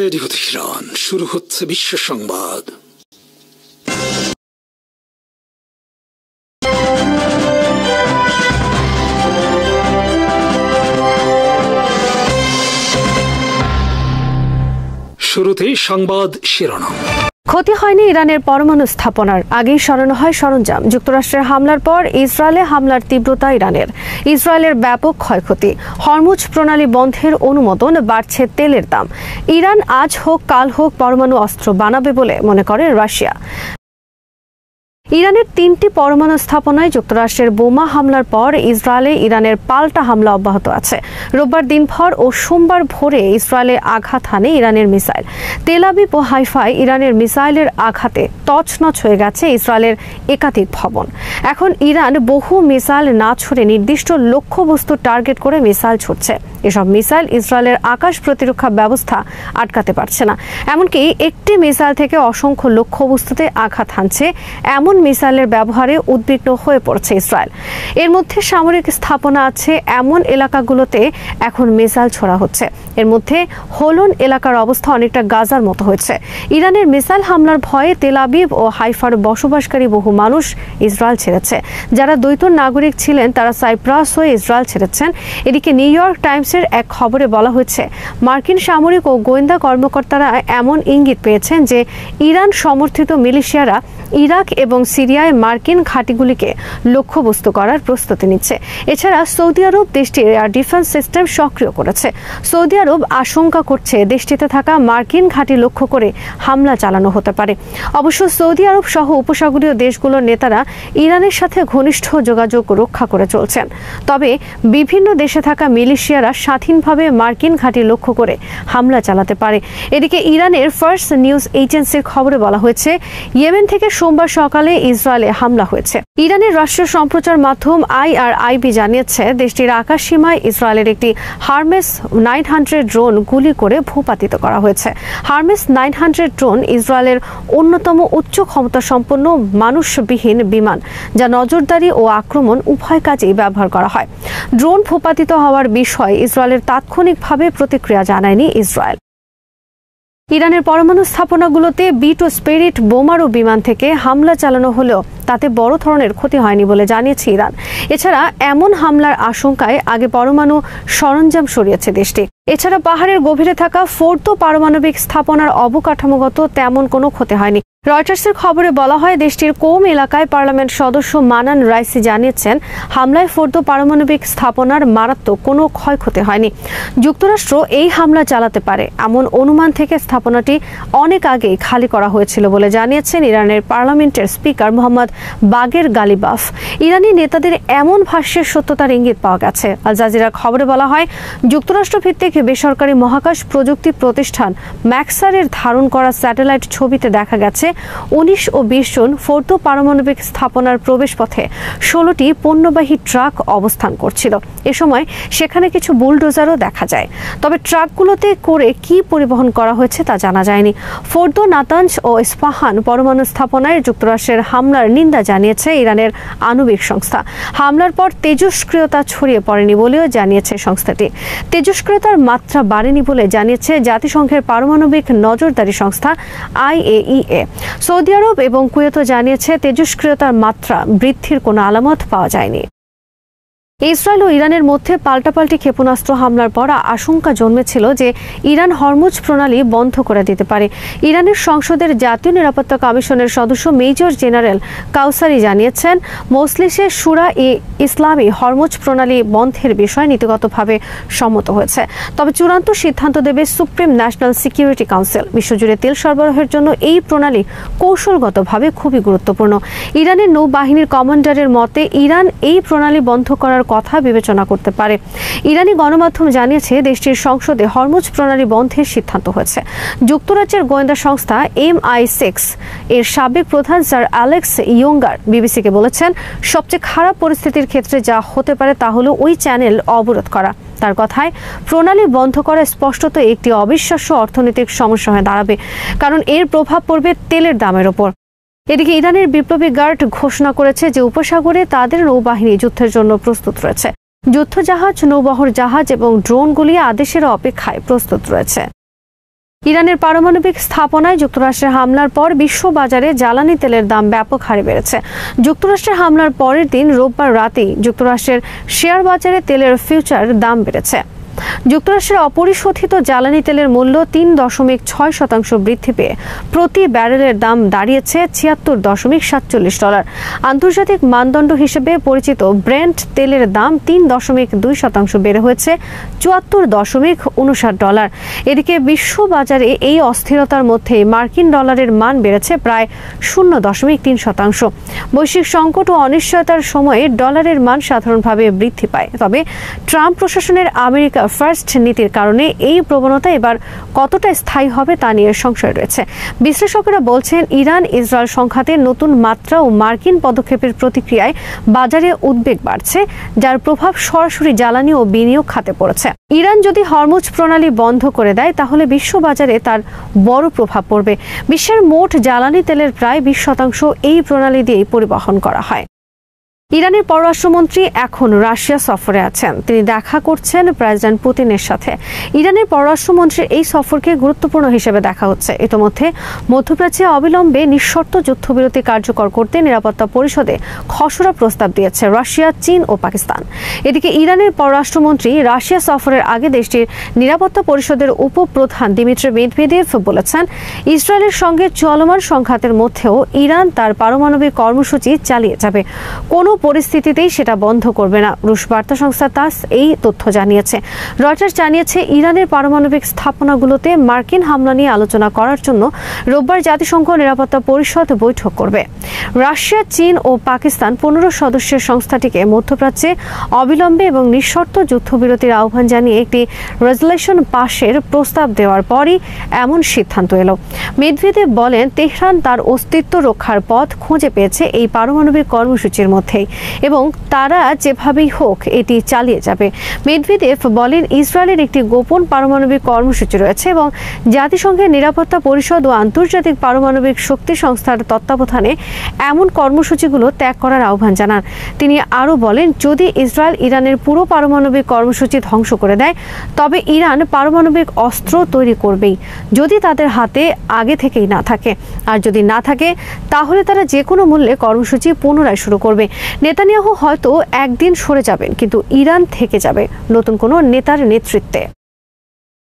Radio Tehran, শুরু হচ্ছে বিশ্ব সংবাদ। শুরুতেই সংবাদ শিরোনাম। ক্ষতি হয়নি ইরানের পরমাণু স্থাপনার, আগেই সরানো হয় সরঞ্জাম। যুক্তরাষ্ট্রের হামলার পর ইসরায়েলে হামলার তীব্রতা ইরানের, ইসরায়েলের ব্যাপক ক্ষয়ক্ষতি, হরমুজ প্রণালী বন্ধের অনুমোদন, বাড়ছে তেলের দাম। ইরান আজ হোক কাল হোক পরমাণু অস্ত্র বানাবে বলে মনে করে রাশিয়া। ইরানের 3টি পরমাণু স্থাপনায় যুক্তরাষ্ট্রের বোমা হামলার পর ইসরায়েলে ইরানের পাল্টা হামলা অব্যাহত আছে। রোববার দিনভর ও সোমবার ভোরে ইসরায়েলে আঘাত হানে ইরানের মিসাইল। তেল আবিব ও হাইফায় ইরানের মিসাইলের আঘাতে তছনছ হয়ে গেছে ইসরায়েলের একাধিক ভবন। এখন ইরান বহু মিসাইল না ছুড়ে নির্দিষ্ট লক্ষ্যবস্তু টার্গেট করে মিসাইল ছুটছে। এসব মিসাইল ইসরায়েলের আকাশ প্রতিরক্ষা ব্যবস্থা আটকাতে পারছে না। এমনকি একটি মিসাইল থেকে অসংখ্য লক্ষ্যবস্তুতে আঘাত হানছে এমন মিসাইলের ব্যবহারে উদ্বিগ্ন হয়ে পড়ছে ইসরায়েল। এর মধ্যে সামরিক স্থাপনা আছে এমন এলাকাগুলোতে এখন মিসাইল ছোড়া হচ্ছে। এর মধ্যে হোলন এলাকার অবস্থা অনেকটা গাজার মতো হয়েছে। ইরানের মিসাইল হামলার ভয়ে তেল আবিব ও হাইফার বসবাসকারী বহু মানুষ ইসরায়েল ছেড়েছে। যারা দ্বৈত নাগরিক ছিলেন তারা সাইপ্রাস হয়ে ইসরায়েল ছেড়েছেন। এদিকে নিউ ইয়র্ক টাইমসের এক খবরে বলা হয়েছে, মার্কিন সামরিক ও গোয়েন্দা কর্মকর্তারা এমন ইঙ্গিত পেয়েছেন যে ইরান সমর্থিত মিলিশিয়ারা ইরাক এবং সিরিয়ায় মার্কিন ঘাঁটিগুলিকে লক্ষ্যবস্তু করার প্রস্তুতি নিচ্ছে। এছাড়া সৌদি আরব দেশটির এয়ার ডিফেন্স সিস্টেম সক্রিয় করেছে। সৌদি আরব আশঙ্কা করছে দেশটিতে থাকা মার্কিন ঘাঁটি লক্ষ্য করে হামলা চালানো হতে পারে। অবশ্য সৌদি আরব সহ উপসাগরীয় দেশগুলোর নেতারা ইরানের সাথে ঘনিষ্ঠ যোগাযোগ রক্ষা করে চলছেন। তবে বিভিন্ন দেশে থাকা মিলিশিয়ারা স্বাধীনভাবে মার্কিন ঘাঁটি লক্ষ্য করে হামলা চালাতে পারে। এদিকে ইরানের ফার্স্ট নিউজ এজেন্সির খবরে বলা হয়েছে, ইয়েমেন থেকে সোমবার সকালে ইসরায়েলে হামলা হয়েছে। ইরানের রাষ্ট্রীয় সম্প্রচার মাধ্যম IRIB জানিয়েছে, দেশটির আকাশ সীমায় ইসরায়েলের একটি হারমেস 900 ড্রোন গুলি করে ভূপাতিত করা হয়েছে। হারমেস 900 ড্রোন ইসরায়েলের অন্যতম উচ্চ ক্ষমতা সম্পন্ন মানুষবিহীন বিমান, যা নজরদারি ও আক্রমণ উভয় কাজেই ব্যবহার করা হয়। ড্রোন ভূপাতিত হওয়ার বিষয়ে ইসরায়েলের তাৎক্ষণিকভাবে প্রতিক্রিয়া জানায়নি ইসরায়েল। ইরানের পরমাণু স্থাপনাগুলোতে B2 স্পিরিট বোমারু বিমান থেকে হামলা চালানো হলেও তাতে বড় ধরনের ক্ষতি হয়নি বলে জানিয়েছে ইরান। এছাড়া এমন হামলার আশঙ্কায় আগে পরমাণু সরঞ্জাম সরিয়েছে দেশটি। এছাড়া পাহাড়ের গভীরে থাকা ফোর্দো পারমাণবিক স্থাপনার অবকাঠামোগত তেমন কোনো ক্ষতি হয়নি। রয়টার্সের খবরে বলা হয়, দেশটির কোম এলাকায় পার্লামেন্ট সদস্য মানান রাইসি জানিয়েছেন, হামলায় ফোর্দো পারমাণবিক স্থাপনার মারাত্মক কোনো ক্ষয়ক্ষতি হয়নি। যুক্তরাষ্ট্র এই হামলা চালাতে পারে এমন অনুমান থেকে স্থাপনাটি অনেক আগেই খালি করা হয়েছিল বলে জানিয়েছেন ইরানের পার্লামেন্টের স্পিকার মোহাম্মদ বাগের গালিবাফ। ইরানি নেতাদের এমন ভাষ্যের সত্যতার ইঙ্গিত পাওয়া গেছে। আল জাজিরার খবরে বলা হয়, যুক্তরাষ্ট্র ভিত্তিক বেসরকারি মহাকাশ প্রযুক্তি প্রতিষ্ঠান ম্যাক্সারের ধারণ করা স্যাটেলাইট ছবিতে দেখা গেছে 19 ও 20 জন ফোর্দো পারমাণবিক স্থাপনার প্রবেশপথে 16টি পণ্যবাহী ট্রাক অবস্থান করছিল। এ সময় সেখানে কিছু বুলডোজারও দেখা যায়। তবে ট্রাকগুলোতে করে কি পরিবহন করা হয়েছে তা জানা যায়নি। ফোর্দো, নাতানজ ও ইস্পাহান পরমাণু স্থাপনায় যুক্তরাষ্ট্রের হামলার নিন্দা জানিয়েছে ইরানের আণবিক সংস্থা। হামলার পর তেজস্ক্রিয়তা ছড়িয়ে পড়েনি বলেও জানিয়েছে সংস্থাটি। তেজস্ক্রিয়তার মাত্রা বাড়েনি বলে জানিয়েছে জাতিসংঘের পারমাণবিক নজরদারি সংস্থা IAEA। সৌদি আরব এবং কুয়েতও জানিয়েছে তেজস্ক্রিয়তার মাত্রা বৃদ্ধির কোনো আলামত পাওয়া যায়নি। ইসরায়েল ও ইরানের মধ্যে পাল্টাপাল্টি ক্ষেপণাস্ত্র হামলার পর আশঙ্কা জন্মেছিল যে ইরান হরমুজ প্রণালী বন্ধ করে দিতে পারে। ইরানের সংসদের জাতীয় নিরাপত্তা কমিশনের সদস্য মেজর জেনারেল কাউসারি জানিয়েছেন, মজলিসে শুরা-ই-ইসলামী হরমুজ প্রণালী বন্ধের বিষয়ে নীতিগতভাবে সম্মত হয়েছে। তবে চূড়ান্ত সিদ্ধান্ত দেবে সুপ্রিম ন্যাশনাল সিকিউরিটি কাউন্সিল। বিশ্বজুড়ে তেল সরবরাহের জন্য এই প্রণালী কৌশলগতভাবে খুবই গুরুত্বপূর্ণ। ইরানের নৌবাহিনীর কমান্ডারের মতে, ইরান এই প্রণালী বন্ধ করার কথা বিবেচনা করতে পারে। ইরানি গণমাধ্যম জানিয়েছে, দেশটির সংসদে হরমুজ প্রণালী বন্ধের সিদ্ধান্ত হয়েছে। যুক্তরাজ্যের গোয়েন্দা সংস্থা MI6 এর সাবেক প্রধান স্যার অ্যালেক্স ইয়ঙ্গার বিবিসিকে বলেছেন, সবচেয়ে খারাপ পরিস্থিতির ক্ষেত্রে যা হতে পারে তা হলো ওই চ্যানেল অবরোধ করা। তার কথায়, প্রণালী বন্ধ করা স্পষ্টত একটি অবিশ্বাস্য অর্থনৈতিক সমস্যা হয়ে দাঁড়াবে, কারণ এর প্রভাব পড়বে তেলের দামের ওপর। এদিকে ইরানের বিপ্লবী গার্ড ঘোষণা করেছে যে উপসাগরে তাদের নৌবাহিনী যুদ্ধের জন্য প্রস্তুত রয়েছে। যুদ্ধজাহাজ, নৌবহর জাহাজ এবং ড্রোনগুলি আদেশের অপেক্ষায় প্রস্তুত রয়েছে। ইরানের পারমাণবিক স্থাপনায় যুক্তরাষ্ট্রের হামলার পর বিশ্ববাজারে জ্বালানি তেলের দাম ব্যাপক হারে বেড়েছে। যুক্তরাষ্ট্রের হামলার পরের দিন রোববার রাতেই যুক্তরাষ্ট্রের শেয়ার বাজারে তেলের ফিউচার দাম বেড়েছে। যুক্তরাষ্ট্রের অপরিশোধিত জ্বালানি তেলের মূল্য ৩.৬% বৃদ্ধি পেয়ে প্রতি ব্যারেলের দাম দাঁড়িয়েছে $৭৬.৪৭। আন্তর্জাতিক মানদণ্ড হিসেবে পরিচিত ব্রেন্ট তেলের দাম ৩.২% বেড়ে হয়েছে $৭৪.৫৯। এদিকে বিশ্ববাজারে এই অস্থিরতার মধ্যে মার্কিন ডলারের মান বেড়েছে প্রায় 0.৩%। বৈশ্বিক সংকট ও অনিশ্চয়তার সময়ে ডলারের মান সাধারণভাবে বৃদ্ধি পায়। তবে ট্রাম্প প্রশাসনের আমেরিকা ফার্স্ট নীতির কারণে এই প্রবণতা এবার কতটা স্থায়ী হবে তা নিয়ে সংশয় রয়েছে। বিশ্লেষকেরা বলছেন, ইরান ইসরায়েল সংঘাতে নতুন মাত্রা ও মার্কিন পদক্ষেপের প্রতিক্রিয়ায় বাজারে উদ্বেগ বাড়ছে, যার প্রভাব সরাসরি জ্বালানি ও বিনিয়োগ খাতে পড়েছে। ইরান যদি হরমুজ প্রণালী বন্ধ করে দেয় তাহলে বিশ্ববাজারে তার বড় প্রভাব পড়বে। বিশ্বের মোট জ্বালানি তেলের প্রায় 20% এই প্রণালী দিয়েই পরিবহন করা হয়। ইরানের পররাষ্ট্রমন্ত্রী এখন রাশিয়া সফরে আছেন। তিনি দেখা করছেন প্রেসিডেন্ট পুতিনের সাথে। ইরানের পররাষ্ট্রমন্ত্রীর এই সফরকে গুরুত্বপূর্ণ হিসেবে দেখা হচ্ছে। ইতোমধ্যে মধ্যপ্রাচ্যে অবিলম্বে নিঃশর্ত যুদ্ধবিরতি কার্যকর করতে নিরাপত্তা পরিষদে খসড়া প্রস্তাব দিয়েছে রাশিয়া, চীন ও পাকিস্তান। এদিকে ইরানের পররাষ্ট্রমন্ত্রী রাশিয়া সফরের আগে দেশটির নিরাপত্তা পরিষদের উপপ্রধান দিমিত্রি মেদভেদেভ বলেছেন, ইসরায়েলের সঙ্গে চলমান সংঘাতের মধ্যেও ইরান তার পারমাণবিক কর্মসূচি চালিয়ে যাবে, কোনো পরিস্থিতিতেই সেটা বন্ধ করবে না। রুশ বার্তা সংস্থা তাস এই তথ্য জানিয়েছে। রয়টার্স জানিয়েছে, ইরানের পারমাণবিক স্থাপনাগুলোতে মার্কিন হামলা নিয়ে আলোচনা করার জন্য রোববার জাতিসংঘ নিরাপত্তা পরিষদ বৈঠক করবে। রাশিয়া, চীন ও পাকিস্তান 15 সদস্যের সংস্থাটিকে মধ্যপ্রাচ্যে অবিলম্বে এবং নিঃশর্ত যুদ্ধবিরতির আহ্বান জানিয়ে একটি রেজুলেশন পাশের প্রস্তাব দেওয়ার পরই এমন সিদ্ধান্ত এলো। মেদভেদেভ বলেন, তেহরান তার অস্তিত্ব রক্ষার পথ খুঁজে পেয়েছে এই পারমাণবিক কর্মসূচির মধ্যেই এবং তারা যেভাবেই হোক এটি চালিয়ে যাবে। মেদভেদেভ বলেন, ইসরায়েলের একটি গোপন পারমাণবিক কর্মসূচি রয়েছে এবং জাতিসংঘের নিরাপত্তা পরিষদ ও আন্তর্জাতিক পারমাণবিক শক্তি সংস্থার তত্ত্বাবধানে এমন কর্মসূচিগুলো ত্যাগ করার আহ্বান জানান। তিনি আরও বলেন, যদি ইসরায়েল ইরানের পুরো পারমাণবিক কর্মসূচি ধ্বংস করে দেয় তবে ইরান পারমাণবিক অস্ত্র তৈরি করবেই, যদি তাদের হাতে আগে থেকেই না থাকে। আর যদি না থাকে তাহলে তারা যে কোনো মূল্যে কর্মসূচি পুনরায় শুরু করবে। নেতানিয়াহু হয়তো একদিন সরে যাবেন, কিন্তু ইরান থেকে যাবে নতুন কোনো নেতার নেতৃত্বে।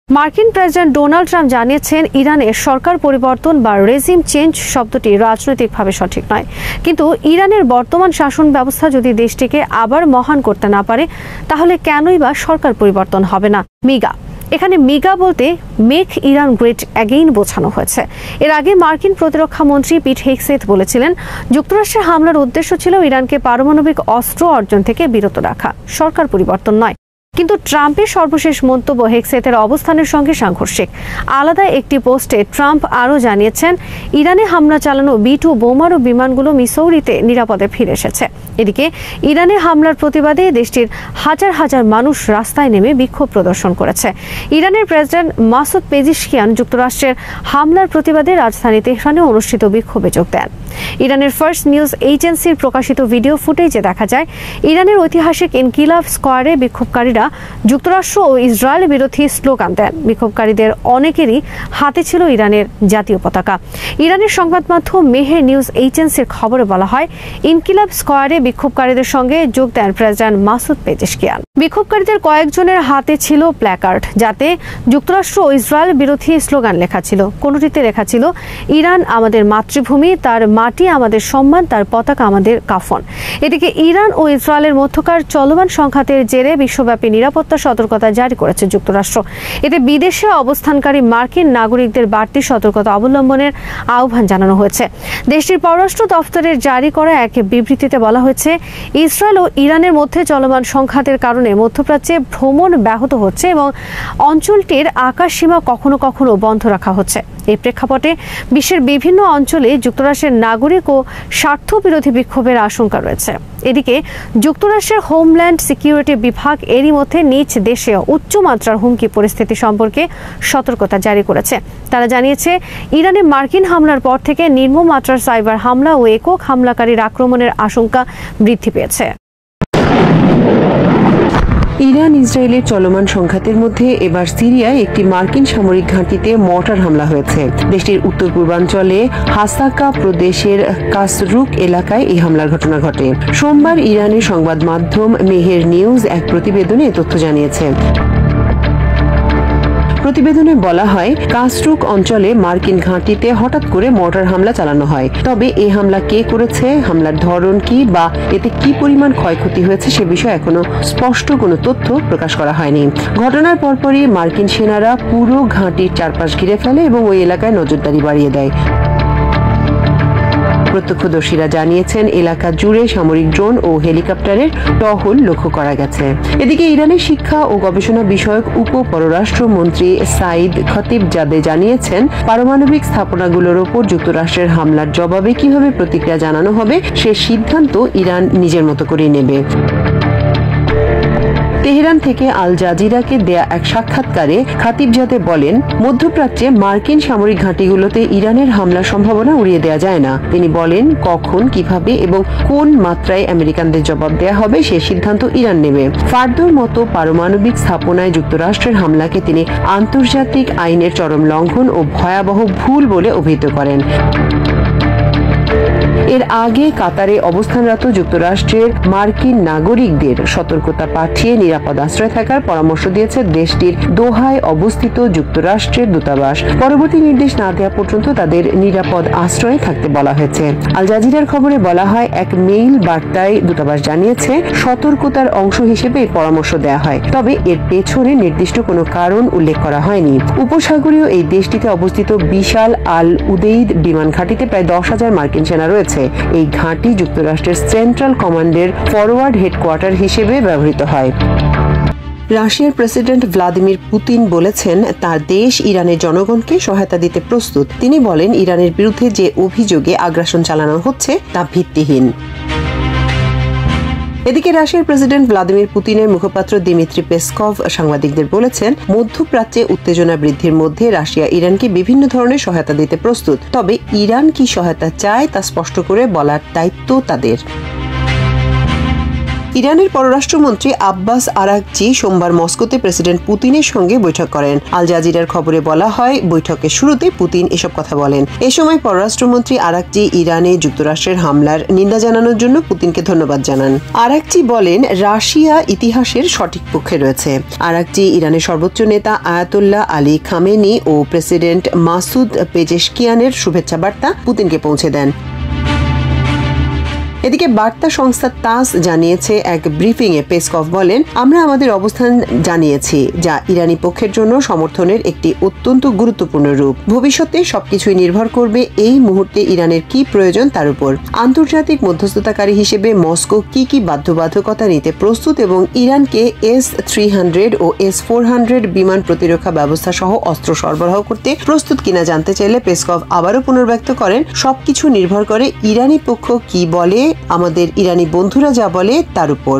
মার্কিন প্রেসিডেন্ট ডোনাল্ড ট্রাম্প জানিয়েছেন, ইরানের সরকার পরিবর্তন বা রেজিম চেঞ্জ শব্দটি রাজনৈতিকভাবে সঠিক নয়, কিন্তু ইরানের বর্তমান শাসন ব্যবস্থা যদি দেশটিকে আবার মহান করতে না পারে তাহলে কেনই বা সরকার পরিবর্তন হবে না। মিগা, এখানে মিগা বলতে মেক ইরান গ্রেট অ্যাগেইন বোঝানো হয়েছে। এর আগে মার্কিন প্রতিরক্ষা মন্ত্রী পিট হেগসেথ বলেছিলেন, যুক্তরাষ্ট্রের হামলার উদ্দেশ্য ছিল ইরানকে পারমাণবিক অস্ত্র অর্জন থেকে বিরত রাখা, সরকার পরিবর্তন নয়। কিন্তু ট্রাম্পের সর্বশেষ মন্তব্য হেগসেথের অবস্থানের সঙ্গে সাংঘর্ষিক। আলাদা একটি পোস্টে ট্রাম্প আরও জানিয়েছেন, ইরানে হামলা চালানো B-2 বোমারু বিমানগুলো মিসৌরিতে নিরাপদে ফিরে এসেছে। এদিকে ইরানের হামলার প্রতিবাদে দেশটির হাজার হাজার মানুষ রাস্তায় নেমে বিক্ষোভ প্রদর্শন করেছে। ইরানের প্রেসিডেন্ট মাসুদ পেজিশকিয়ান যুক্তরাষ্ট্রের হামলার প্রতিবাদে রাজধানী তেহরানে অনুষ্ঠিত বিক্ষোভে যোগ দেন। ইরানের ফার্স্ট নিউজ এজেন্সির প্রকাশিত ভিডিও ফুটেজে দেখা যায়, ইরানের ঐতিহাসিক ইনকিলাব স্কোয়ারে বিক্ষোভকারীরা যুক্তরাষ্ট্র ও ইসরায়েল বিরোধী স্লোগান দেন। বিক্ষোভকারীদের অনেকেরই হাতে ছিল ইরানের জাতীয় পতাকা। ইরানের সংবাদ মাধ্যম মেহের নিউজ এজেন্সির খবরে বলা হয়, ইনকিলাব স্কোয়ারে বিক্ষোভকারীদের সঙ্গে যোগ দেন প্রেসিডেন্ট মাসুদ পেজিশকিয়ান। বিক্ষোভকারীদের কয়েকজনের হাতে ছিল প্ল্যাকার্ড, যাতে যুক্তরাষ্ট্র ও ইসরায়েল বিরোধী স্লোগান লেখা ছিল। কোনটিতে লেখা ছিল, ইরান আমাদের মাতৃভূমি, তার মাটি আমাদের সম্মান, তার পতাকা আমাদের কাফন। এদিকে ইরান ও ইসরায়েলের মধ্যকার চলমান সংঘাতের জেরে বিশ্বব্যাপী নিরাপত্তা সতর্কতা জারি করেছে যুক্তরাষ্ট্র। এতে বিদেশে অবস্থানকারী মার্কিন নাগরিকদের বাড়তি সতর্কতা অবলম্বনের আহ্বান জানানো হয়েছে। দেশটির পররাষ্ট্র দফতরের জারি করা এক বিবৃতিতে বলা হয়েছে, ইসরায়েল ও ইরানের মধ্যে চলমান সংঘাতের কারণে মধ্যপ্রাচ্যে ভ্রমণ ব্যাহত হচ্ছে এবং অঞ্চলটির আকাশসীমা কখনো কখনো বন্ধ রাখা হচ্ছে। এই প্রেক্ষাপটে বিশ্বের বিভিন্ন অঞ্চলে যুক্তরাষ্ট্রের নাগরিক ও স্বার্থবিরোধী বিক্ষোভের আশঙ্কা রয়েছে। এদিকে যুক্তরাষ্ট্রের হোমল্যান্ড সিকিউরিটি বিভাগ এরই মধ্যে নিজ দেশে উচ্চমাত্রার হুমকি পরিস্থিতি সম্পর্কে সতর্কতা জারি করেছে। তারা জানিয়েছে, ইরানে মার্কিন হামলার পর থেকে নিম্ন মাত্রার সাইবার হামলা ও একক হামলাকারীর আক্রমণের আশঙ্কা বৃদ্ধি পেয়েছে। ইরান ইসরায়েলের চলমান সংঘাতের মধ্যে এবার সিরিয়ায় একটি মার্কিন সামরিক ঘাঁটিতে মর্টার হামলা হয়েছে। দেশটির উত্তর পূর্বাঞ্চলে হাসাকা প্রদেশের কাসরুক এলাকায় এই হামলার ঘটনা ঘটে। সোমবার ইরানের সংবাদ মাধ্যম মেহের নিউজ এক প্রতিবেদনে এ তথ্য জানিয়েছে। প্রতিবেদনে বলা হয়, কাসরুক অঞ্চলে মার্কিন ঘাঁটিতে হঠাৎ করে মর্টার হামলা চালানো হয়। তবে এই হামলা কে করেছে, হামলার ধরন কি বা এতে কি পরিমাণ ক্ষয়ক্ষতি হয়েছে সে বিষয়ে এখনো স্পষ্ট কোনো তথ্য প্রকাশ করা হয়নি। ঘটনার পরপরই মার্কিন সেনারা পুরো ঘাঁটির চারপাশ ঘিরে ফেলে এবং ওই এলাকায় নজরদারি বাড়িয়ে দেয়। প্রত্যক্ষদর্শীরা জানিয়েছেন, এলাকা জুড়ে সামরিক ড্রোন ও হেলিকপ্টারের টহল লক্ষ্য করা গেছে। এদিকে ইরানের শিক্ষা ও গবেষণা বিষয়ক উপপররাষ্ট্রমন্ত্রী সাইদ খতিবজাদে জানিয়েছেন, পারমাণবিক স্থাপনাগুলোর ওপর যুক্তরাষ্ট্রের হামলার জবাবে কিভাবে প্রতিক্রিয়া জানানো হবে সে সিদ্ধান্ত ইরান নিজের মতো করে নেবে। তেহরান থেকে আল জাজিরাকে দেয়া এক সাক্ষাৎকারে খতিবজাদে বলেন, মধ্যপ্রাচ্যে মার্কিন সামরিক ঘাঁটিগুলোতে ইরানের হামলার সম্ভাবনা উড়িয়ে দেওয়া যায় না। তিনি বলেন, কখন, কিভাবে এবং কোন মাত্রায় আমেরিকানদের জবাব দেয়া হবে সে সিদ্ধান্ত ইরান নেবে। ফার্দোর মতো পারমাণবিক স্থাপনায় যুক্তরাষ্ট্রের হামলাকে তিনি আন্তর্জাতিক আইনের চরম লঙ্ঘন ও ভয়াবহ ভুল বলে অভিহিত করেন। এর আগে কাতারে অবস্থানরত যুক্তরাষ্ট্রের মার্কিন নাগরিকদের সতর্কতা পাঠিয়ে নিরাপদ আশ্রয় থাকার পরামর্শ দিয়েছে দেশটির দোহায় অবস্থিত যুক্তরাষ্ট্রের দূতাবাস। পরবর্তী নির্দেশ না দেওয়া পর্যন্ত তাদের নিরাপদ আশ্রয়ে থাকতে বলা হয়েছে। আল জাজিরার খবরে বলা হয়, এক মেইল বার্তায় দূতাবাস জানিয়েছে, সতর্কতার অংশ হিসেবে এই পরামর্শ দেওয়া হয়। তবে এর পেছনে নির্দিষ্ট কোনো কারণ উল্লেখ করা হয়নি। উপসাগরীয় এই দেশটিতে অবস্থিত বিশাল আল উদেইদ বিমান ঘাঁটিতে প্রায় 10,000 মার্কিন সেনা রয়েছে। এই ঘাঁটি যুক্তরাষ্ট্রের সেন্ট্রাল কমান্ডের ফরওয়ার্ড হেডকোয়ার্টার হিসেবে ব্যবহৃত হয়। রাশিয়ার প্রেসিডেন্ট ভ্লাদিমির পুতিন বলেছেন, তার দেশ ইরানের জনগণকে সহায়তা দিতে প্রস্তুত। তিনি বলেন, ইরানের বিরুদ্ধে যে অভিযোগে আগ্রাসন চালানো হচ্ছে তা ভিত্তিহীন। এদিকে রাশিয়ার প্রেসিডেন্ট ভ্লাদিমির পুতিনের মুখপাত্র দিমিত্রি পেসকভ সাংবাদিকদের বলেছেন, মধ্যপ্রাচ্যে উত্তেজনা বৃদ্ধির মধ্যে রাশিয়া ইরানকে বিভিন্ন ধরনের সহায়তা দিতে প্রস্তুত। তবে ইরান কি সহায়তা চায় তা স্পষ্ট করে বলার দায়িত্ব তাদের। ইরানের পররাষ্ট্রমন্ত্রী আব্বাস আরাকচি সোমবার মস্কোতে প্রেসিডেন্ট পুতিনের সঙ্গে বৈঠক করেন। আল জাজিরার খবরে বলা হয়, বৈঠকের শুরুতে পুতিন এসব কথা বলেন। এ সময় পররাষ্ট্রমন্ত্রী আরাকচি ইরানে যুক্তরাষ্ট্রের হামলার নিন্দা জানানোর জন্য পুতিনকে ধন্যবাদ জানান। আরাকচি বলেন, রাশিয়া ইতিহাসের সঠিক পক্ষে রয়েছে। আরাকচি ইরানের সর্বোচ্চ নেতা আয়াতুল্লাহ আলী খামেনি ও প্রেসিডেন্ট মাসুদ পেজেশকিয়ানের শুভেচ্ছা বার্তা পুতিনকে পৌঁছে দেন। এদিকে বার্তা সংস্থা তাস জানিয়েছে, এক ব্রিফিংয়ে পেসকভ বলেন, আমরা আমাদের অবস্থান জানিয়েছি, যা ইরানি পক্ষের জন্য সমর্থনের একটি অত্যন্ত গুরুত্বপূর্ণ রূপ। ভবিষ্যতে সবকিছুই নির্ভর করবে এই মুহূর্তে ইরানের কি প্রয়োজন তার উপর। আন্তর্জাতিক মধ্যস্থতাকারী হিসেবে মস্কো কি কি বাধ্যবাধকতা নিতে প্রস্তুত এবং ইরানকে S-300 ও S-400 বিমান প্রতিরক্ষা ব্যবস্থা সহ অস্ত্র সরবরাহ করতে প্রস্তুত কিনা জানতে চাইলে পেসকভ আবারও পুনর্ব্যক্ত করেন, সবকিছু নির্ভর করে ইরানি পক্ষ কি বলে, আমাদের ইরানি বন্ধুরা যা বলে তার উপর।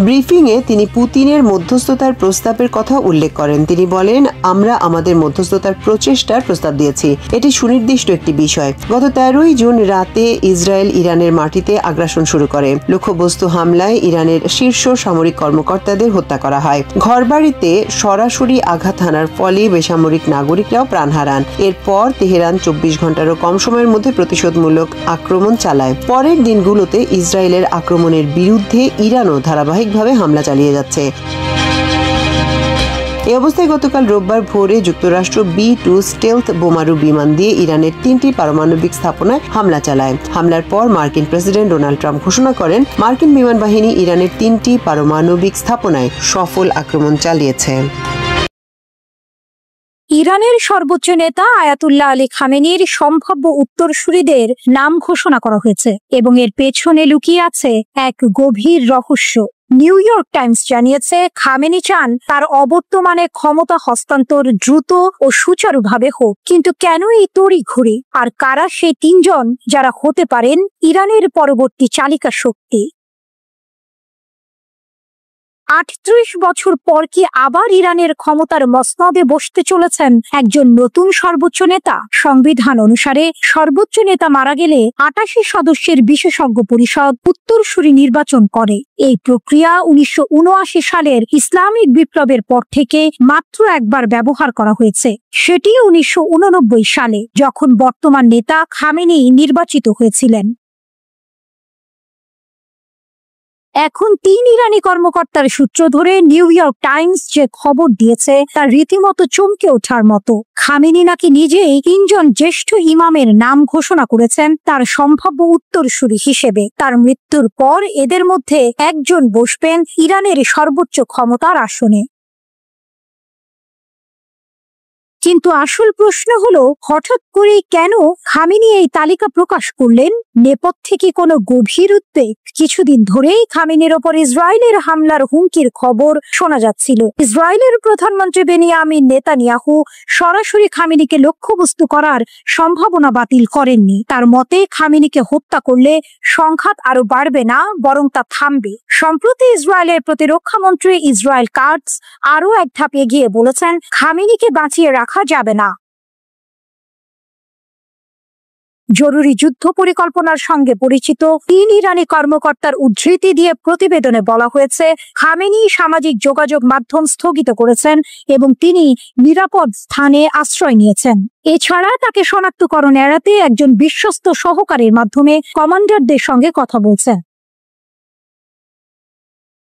ব্রিফিংয়ে তিনি পুতিনের মধ্যস্থতার প্রস্তাবের কথা উল্লেখ করেন। তিনি বলেন, আমরা আমাদের মধ্যস্থতার প্রচেষ্টার প্রস্তাব দিয়েছি। এটি সুনির্দিষ্ট একটি বিষয়। গত 13ই জুন রাতে ইসরায়েল ইরানের মাটিতে আগ্রাসন শুরু করে। লক্ষ্যবস্তু হামলায় ইরানের শীর্ষ সামরিক কর্মকর্তাদের হত্যা করা হয়। ঘরবাড়িতে সরাসরি আঘাত হানার ফলে বেসামরিক নাগরিকরাও প্রাণ হারান। এরপর তেহরান 24 ঘন্টারও কম সময়ের মধ্যে প্রতিশোধমূলক আক্রমণ চালায়। পরের দিনগুলোতে ইসরায়েলের আক্রমণের বিরুদ্ধে ইরানও ধারাবাহিকভাবে হামলা চালিয়ে যাচ্ছে। এই অবস্থায় গতকাল রোববার ভোরে যুক্তরাষ্ট্র B-2 স্টেলথ বোমারু বিমান দিয়ে ইরানের 3টি পারমাণবিক স্থাপনায় হামলা চালায়। হামলার পর মার্কিন প্রেসিডেন্ট ডোনাল্ড ট্রাম্প ঘোষণা করেন, মার্কিন বিমান বাহিনী ইরানের 3টি পারমাণবিক স্থাপনায় সফল আক্রমণ চালিয়েছে। ইরানের সর্বোচ্চ নেতা আয়াতুল্লাহ আলী খামেনির সম্ভাব্য উত্তরসূরিদের নাম ঘোষণা করা হয়েছে এবং এর পেছনে লুকিয়ে আছে এক গভীর রহস্য। নিউ ইয়র্ক টাইমস জানিয়েছে, খামেনি চান তার অবর্তমানে ক্ষমতা হস্তান্তর দ্রুত ও সুচারুভাবে হোক। কিন্তু কেন এই তড়িঘড়ি, আর কারা সেই 3 জন যারা হতে পারেন ইরানের পরবর্তী চালিকা শক্তি? 38 বছর পর কি আবার ইরানের ক্ষমতার মসনদে বসতে চলেছেন একজন নতুন সর্বোচ্চ নেতা? সংবিধান অনুসারে সর্বোচ্চ নেতা মারা গেলে 88 সদস্যের বিশেষজ্ঞ পরিষদ উত্তরসূরি নির্বাচন করে। এই প্রক্রিয়া 1979 সালের ইসলামিক বিপ্লবের পর থেকে মাত্র একবার ব্যবহার করা হয়েছে, সেটি 1989 সালে, যখন বর্তমান নেতা খামেনি নির্বাচিত হয়েছিলেন। এখন 3 ইরানি কর্মকর্তার সূত্র ধরে নিউ ইয়র্ক টাইমস যে খবর দিয়েছে তা রীতিমতো চমকে ওঠার মতো। খামেনি নাকি নিজেই 3 জন জ্যেষ্ঠ ইমামের নাম ঘোষণা করেছেন তার সম্ভাব্য উত্তরসূরি হিসেবে। তার মৃত্যুর পর এদের মধ্যে একজন বসবেন ইরানের সর্বোচ্চ ক্ষমতার আসনে। কিন্তু আসল প্রশ্ন হলো, হঠাৎ করে কেন খামেনি এই তালিকা প্রকাশ করলেন? নেপথ্যে কি কোনো গভীর উদ্বেগ? কিছুদিন ধরেই খামেনির ওপর ইসরায়েলের হামলার হুমকির খবর শোনা যাচ্ছিল। ইসরায়েলের প্রধানমন্ত্রী বেনিয়ামিন নেতানিয়াহু সরাসরি খামেনিকে লক্ষ্যবস্তু করার সম্ভাবনা বাতিল করেননি। তার মতে, খামেনিকে হত্যা করলে সংঘাত আরো বাড়বে না, বরং তা থামবে। সম্প্রতি ইসরায়েলের প্রতিরক্ষা মন্ত্রী ইসরায়েল কাটজ আরো এক ধাপ এগিয়ে বলেছেন, খামেনিকে বাঁচিয়ে রাখা যাবে না। জরুরি যুদ্ধ পরিকল্পনার সঙ্গে পরিচিত 3 ইরানি কর্মকর্তার উদ্ধৃতি দিয়ে প্রতিবেদনে বলা হয়েছে, খামেনি সামাজিক যোগাযোগ মাধ্যম স্থগিত করেছেন এবং তিনি নিরাপদ স্থানে আশ্রয় নিয়েছেন। এছাড়া তাকে শনাক্তকরণ এড়াতে একজন বিশ্বস্ত সহকারীর মাধ্যমে কমান্ডারদের সঙ্গে কথা বলছেন।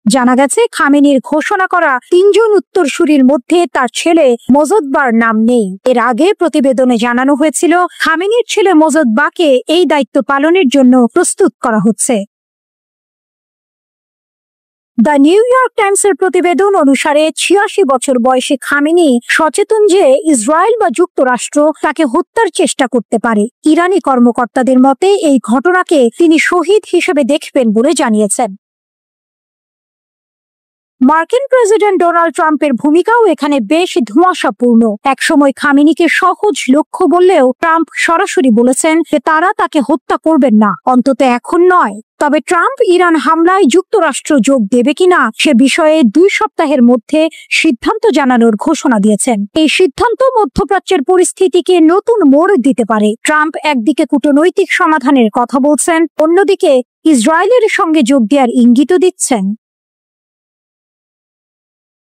জানা গেছে, খামেনির ঘোষণা করা 3 জন উত্তরসূরির মধ্যে তার ছেলে মোজদ্বার নাম নেই। এর আগে প্রতিবেদনে জানানো হয়েছিল, খামেনির ছেলে মোজদ্বাকে এই দায়িত্ব পালনের জন্য প্রস্তুত করা হচ্ছে। দ্য নিউ ইয়র্ক টাইমসের প্রতিবেদন অনুসারে 86 বছর বয়সী খামেনি সচেতন যে ইসরায়েল বা যুক্তরাষ্ট্র তাকে হত্যার চেষ্টা করতে পারে। ইরানি কর্মকর্তাদের মতে এই ঘটনাকে তিনি শহীদ হিসেবে দেখবেন বলে জানিয়েছেন। মার্কিন প্রেসিডেন্ট ডোনাল্ড ট্রাম্পের ভূমিকাও এখানে বেশ ধোঁয়াশাপূর্ণ। একসময় খামেনিকে সহজ লক্ষ্য বললেও ট্রাম্প সরাসরি বলেছেন যে তারা তাকে হত্যা করবেন না, অন্তত এখন নয়। তবে ট্রাম্প ইরান হামলায় যুক্তরাষ্ট্র যোগ দেবে কিনা সে বিষয়ে 2 সপ্তাহের মধ্যে সিদ্ধান্ত জানানোর ঘোষণা দিয়েছেন। এই সিদ্ধান্ত মধ্যপ্রাচ্যের পরিস্থিতিকে নতুন মোড় দিতে পারে। ট্রাম্প একদিকে কূটনৈতিক সমাধানের কথা বলছেন, অন্যদিকে ইসরায়েলের সঙ্গে যোগ দেওয়ার ইঙ্গিতও দিচ্ছেন।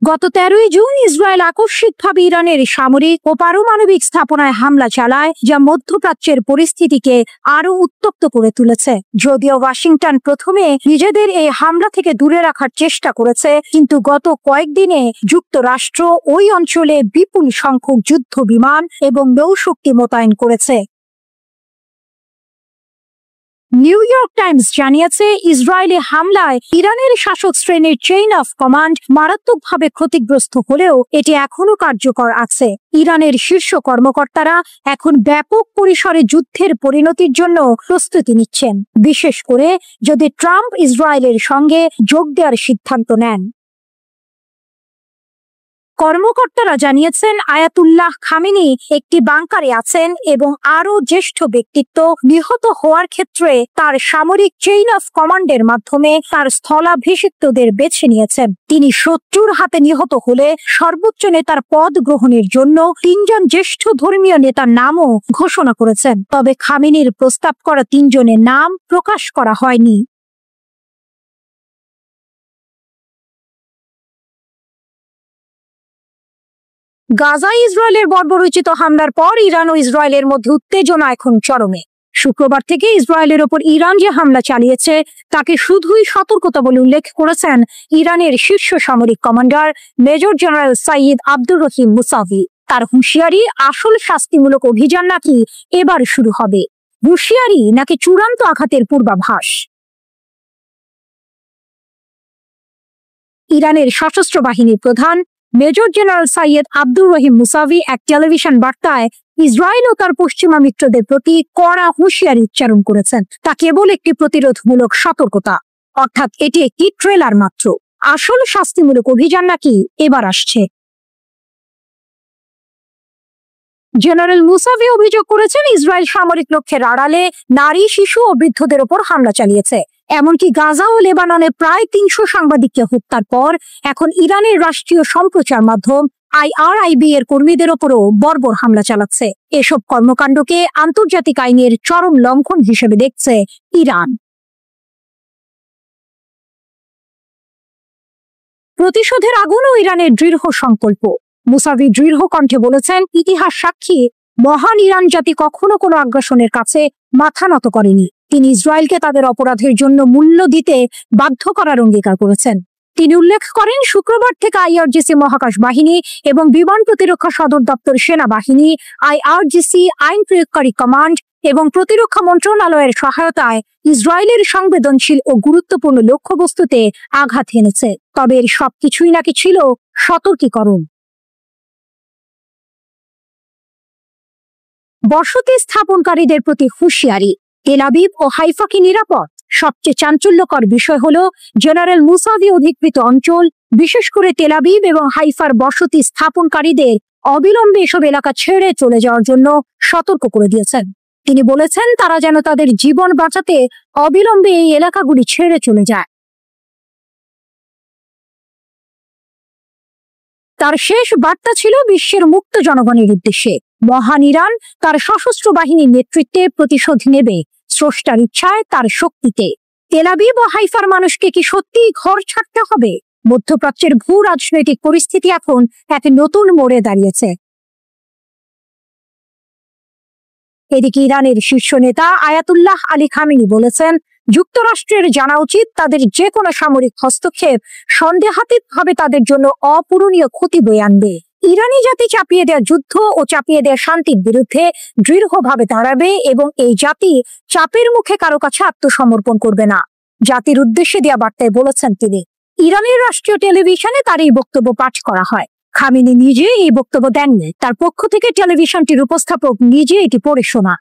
গত 13 জুন ইসরায়েল আকস্মিকভাবে ইরানের সামরিক ও পারমাণবিক স্থাপনায় হামলা চালায়, যা মধ্যপ্রাচ্যের পরিস্থিতিকে আরো উত্তপ্ত করে তুলেছে। যদিও ওয়াশিংটন প্রথমে নিজেদের এই হামলা থেকে দূরে রাখার চেষ্টা করেছে, কিন্তু গত কয়েকদিনে যুক্তরাষ্ট্র ওই অঞ্চলে বিপুল সংখ্যক যুদ্ধ বিমান এবং নৌশক্তি মোতায়েন করেছে। নিউ ইয়র্ক টাইমস জানিয়েছে, ইসরায়েলি হামলায় ইরানের শাসক শ্রেণীর চেইন অফ কমান্ড মারাত্মকভাবে ক্ষতিগ্রস্ত হলেও এটি এখনো কার্যকর আছে। ইরানের শীর্ষ কর্মকর্তারা এখন ব্যাপক পরিসরে যুদ্ধের পরিণতির জন্য প্রস্তুতি নিচ্ছেন, বিশেষ করে যদি ট্রাম্প ইসরায়েলের সঙ্গে যোগ দেওয়ার সিদ্ধান্ত নেন। কর্মকর্তারা জানিয়েছেন, আয়াতুল্লাহ খামেনি একটি বাংকারে আছেন এবং আরো জ্যেষ্ঠ ব্যক্তিত্ব নিহত হওয়ার ক্ষেত্রে তার সামরিক চেইন অফ কমান্ডের মাধ্যমে তার স্থলাভিষিক্তদের বেছে নিয়েছেন। তিনি শত্রুর হাতে নিহত হলে সর্বোচ্চ নেতার পদ গ্রহণের জন্য 3 জন জ্যেষ্ঠ ধর্মীয় নেতার নামও ঘোষণা করেছেন। তবে খামেনির প্রস্তাব করা 3 জনের নাম প্রকাশ করা হয়নি। গাজায় ইসরায়েলের বর্বরোচিত হামলার পর ইরান ও ইসরায়েলের মধ্যে উত্তেজনা এখন চরমে। শুক্রবার থেকে ইসরায়েলের ওপর ইরান যে হামলা চালিয়েছে তাকে শুধুই সতর্কতা বলে উল্লেখ করেছেন ইরানের শীর্ষ সামরিক commander major general Sayyid Abdur Rahim Mousavi. তার হুঁশিয়ারি, আসল শাস্তিমূলক অভিযান নাকি এবার শুরু হবে। হুঁশিয়ারি নাকি চূড়ান্ত আঘাতের পূর্বাভাস? ইরানের সশস্ত্র বাহিনীর প্রধান major general Sayyid Abdur Rahim Musavi এক টেলিভিশন বার্তায় ইসরায়েল ও তার পশ্চিমা মিত্রদের প্রতি কড়া হুঁশিয়ারি উচ্চারণ করেছেন। তা কেবল একটি প্রতিরোধমূলক সতর্কতা, অর্থাৎ এটি একটি ট্রেলার মাত্র। আসল শাস্তিমূলক অভিযান নাকি এবার আসছে। জেনারেল মুসাভি অভিযোগ করেছেন, ইসরায়েল সামরিক লক্ষ্যের আড়ালে নারী, শিশু ও বৃদ্ধদের ওপর হামলা চালিয়েছে। এমনকি গাজা ও লেবাননে প্রায় ৩০০ সাংবাদিককে হত্যার পর এখন ইরানের রাষ্ট্রীয় সম্প্রচার মাধ্যম IRIB এর কর্মীদের ওপরও বর্বর হামলা চালাচ্ছে। এসব কর্মকাণ্ডকে আন্তর্জাতিক আইনের চরম লঙ্ঘন হিসেবে দেখছে ইরান। প্রতিশোধের আগুন ও ইরানের দৃঢ় সংকল্প। মুসাভি দৃঢ় কণ্ঠে বলেছেন, ইতিহাস সাক্ষী মহান ইরান জাতি কখনো কোনো আগ্রাসনের কাছে মাথা নত করেনি। তিনি ইসরায়েলকে তাদের অপরাধের জন্য মূল্য দিতে বাধ্য করার অঙ্গীকার করেছেন। তিনি উল্লেখ করেন, শুক্রবার থেকে IRGC মহাকাশ বাহিনী এবং বিমান প্রতিরক্ষা সদর দপ্তর সেনাবাহিনী, IRGC আইন প্রয়োগকারী কমান্ড এবং প্রতিরক্ষা মন্ত্রণালয়ের সহায়তায় ইসরায়েলের সংবেদনশীল ও গুরুত্বপূর্ণ লক্ষ্যবস্তুতে আঘাত হেনেছে। তবে এর সবকিছুই নাকি ছিল সতর্কীকরণ। বসতি স্থাপনকারীদের প্রতি হুঁশিয়ারি, তেল আবিব ও হাইফা কি নিরাপদ? সবচেয়ে চাঞ্চল্যকর বিষয় হলো জেনারেল মুসাভি অধিকৃত অঞ্চল, বিশেষ করে তেল আবিব এবং হাইফার বসতি স্থাপনকারীদের অবিলম্বে এসব এলাকা ছেড়ে চলে যাওয়ার জন্য সতর্ক করে দিয়েছেন। তিনি বলেছেন, তারা যেন তাদের জীবন বাঁচাতে অবিলম্বে এই এলাকাগুলি ছেড়ে চলে যায়। তার শেষ বার্তা ছিল বিশ্বের মুক্ত জনগণের উদ্দেশ্যে। মহান ইরান তার সশস্ত্র বাহিনীর নেতৃত্বে প্রতিশোধ নেবে, স্রষ্টার ইচ্ছায়, তার শক্তিতে। তেল আবিব ও হাইফার মানুষকে কি সত্যিই ঘর ছাড়তে হবে? মধ্যপ্রাচ্যের ভূ রাজনৈতিক পরিস্থিতি এখন এক নতুন মোড়ে দাঁড়িয়েছে। এদিকে ইরানের শীর্ষ নেতা আয়াতুল্লাহ আলী খামেনি বলেছেন, যুক্তরাষ্ট্রের জানা উচিত তাদের যে কোনো সামরিক হস্তক্ষেপ সন্দেহাতীতভাবে তাদের জন্য অপূরণীয় ক্ষতি বয়ে আনবে। ইরানি জাতি চাপিয়ে দেওয়া যুদ্ধ ও চাপিয়ে দেওয়া শান্তির বিরুদ্ধে দৃঢ়ভাবে দাঁড়াবে এবং এই জাতি চাপের মুখে কারো কাছে আত্মসমর্পণ করবে না। জাতির উদ্দেশ্যে দেওয়া বার্তায় বলেছেন তিনি। ইরানের রাষ্ট্রীয় টেলিভিশনে তার এই বক্তব্য পাঠ করা হয়। খামেনি নিজে এই বক্তব্য দেননি, তার পক্ষ থেকে টেলিভিশনটির উপস্থাপক নিজে এটি পড়ে শোনা।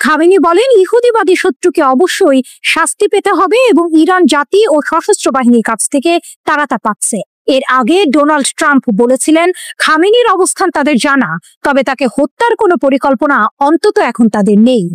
খামেনি বলেন, ইহুদিবাদী শত্রুকে অবশ্যই শাস্তি পেতে হবে এবং ইরান জাতি ও সশস্ত্র বাহিনীর কাছ থেকে তারা তা পাচ্ছে। এর আগে ডোনাল্ড ট্রাম্প বলেছিলেন, খামেনির অবস্থান তাদের জানা, তবে তাকে হত্যার কোনো পরিকল্পনা অন্তত এখন তাদের নেই।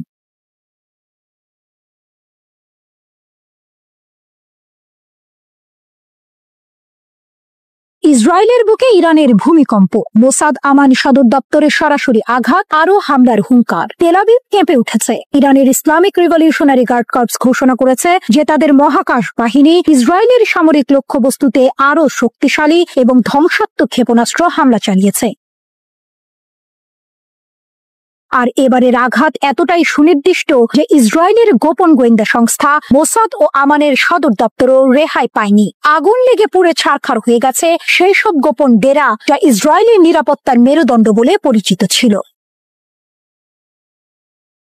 ইসরায়েলের বুকে ইরানের ভূমিকম্প, মোসাদ আমান সদর দপ্তরে সরাসরি আঘাত, আরও হামলার হুঙ্কার। তেল আবিব কেঁপে উঠেছে। ইরানের ইসলামিক রিভলিউশনারি গার্ড কর্পস ঘোষণা করেছে যে তাদের মহাকাশ বাহিনী ইসরায়েলের সামরিক লক্ষ্যবস্তুতে আরও শক্তিশালী এবং ধ্বংসাত্মক ক্ষেপণাস্ত্র হামলা চালিয়েছে। আর এবারের আঘাত এতটাই সুনির্দিষ্ট যে ইসরায়েলের গোপন গোয়েন্দা সংস্থা মোসাদ ও আমানের সদর দপ্তরও রেহাই পায়নি। আগুন লেগে পুড়ে ছারখার হয়ে গেছে সেই সব গোপন ডেরা যা ইসরায়েলের নিরাপত্তার মেরুদণ্ড বলে পরিচিত ছিল।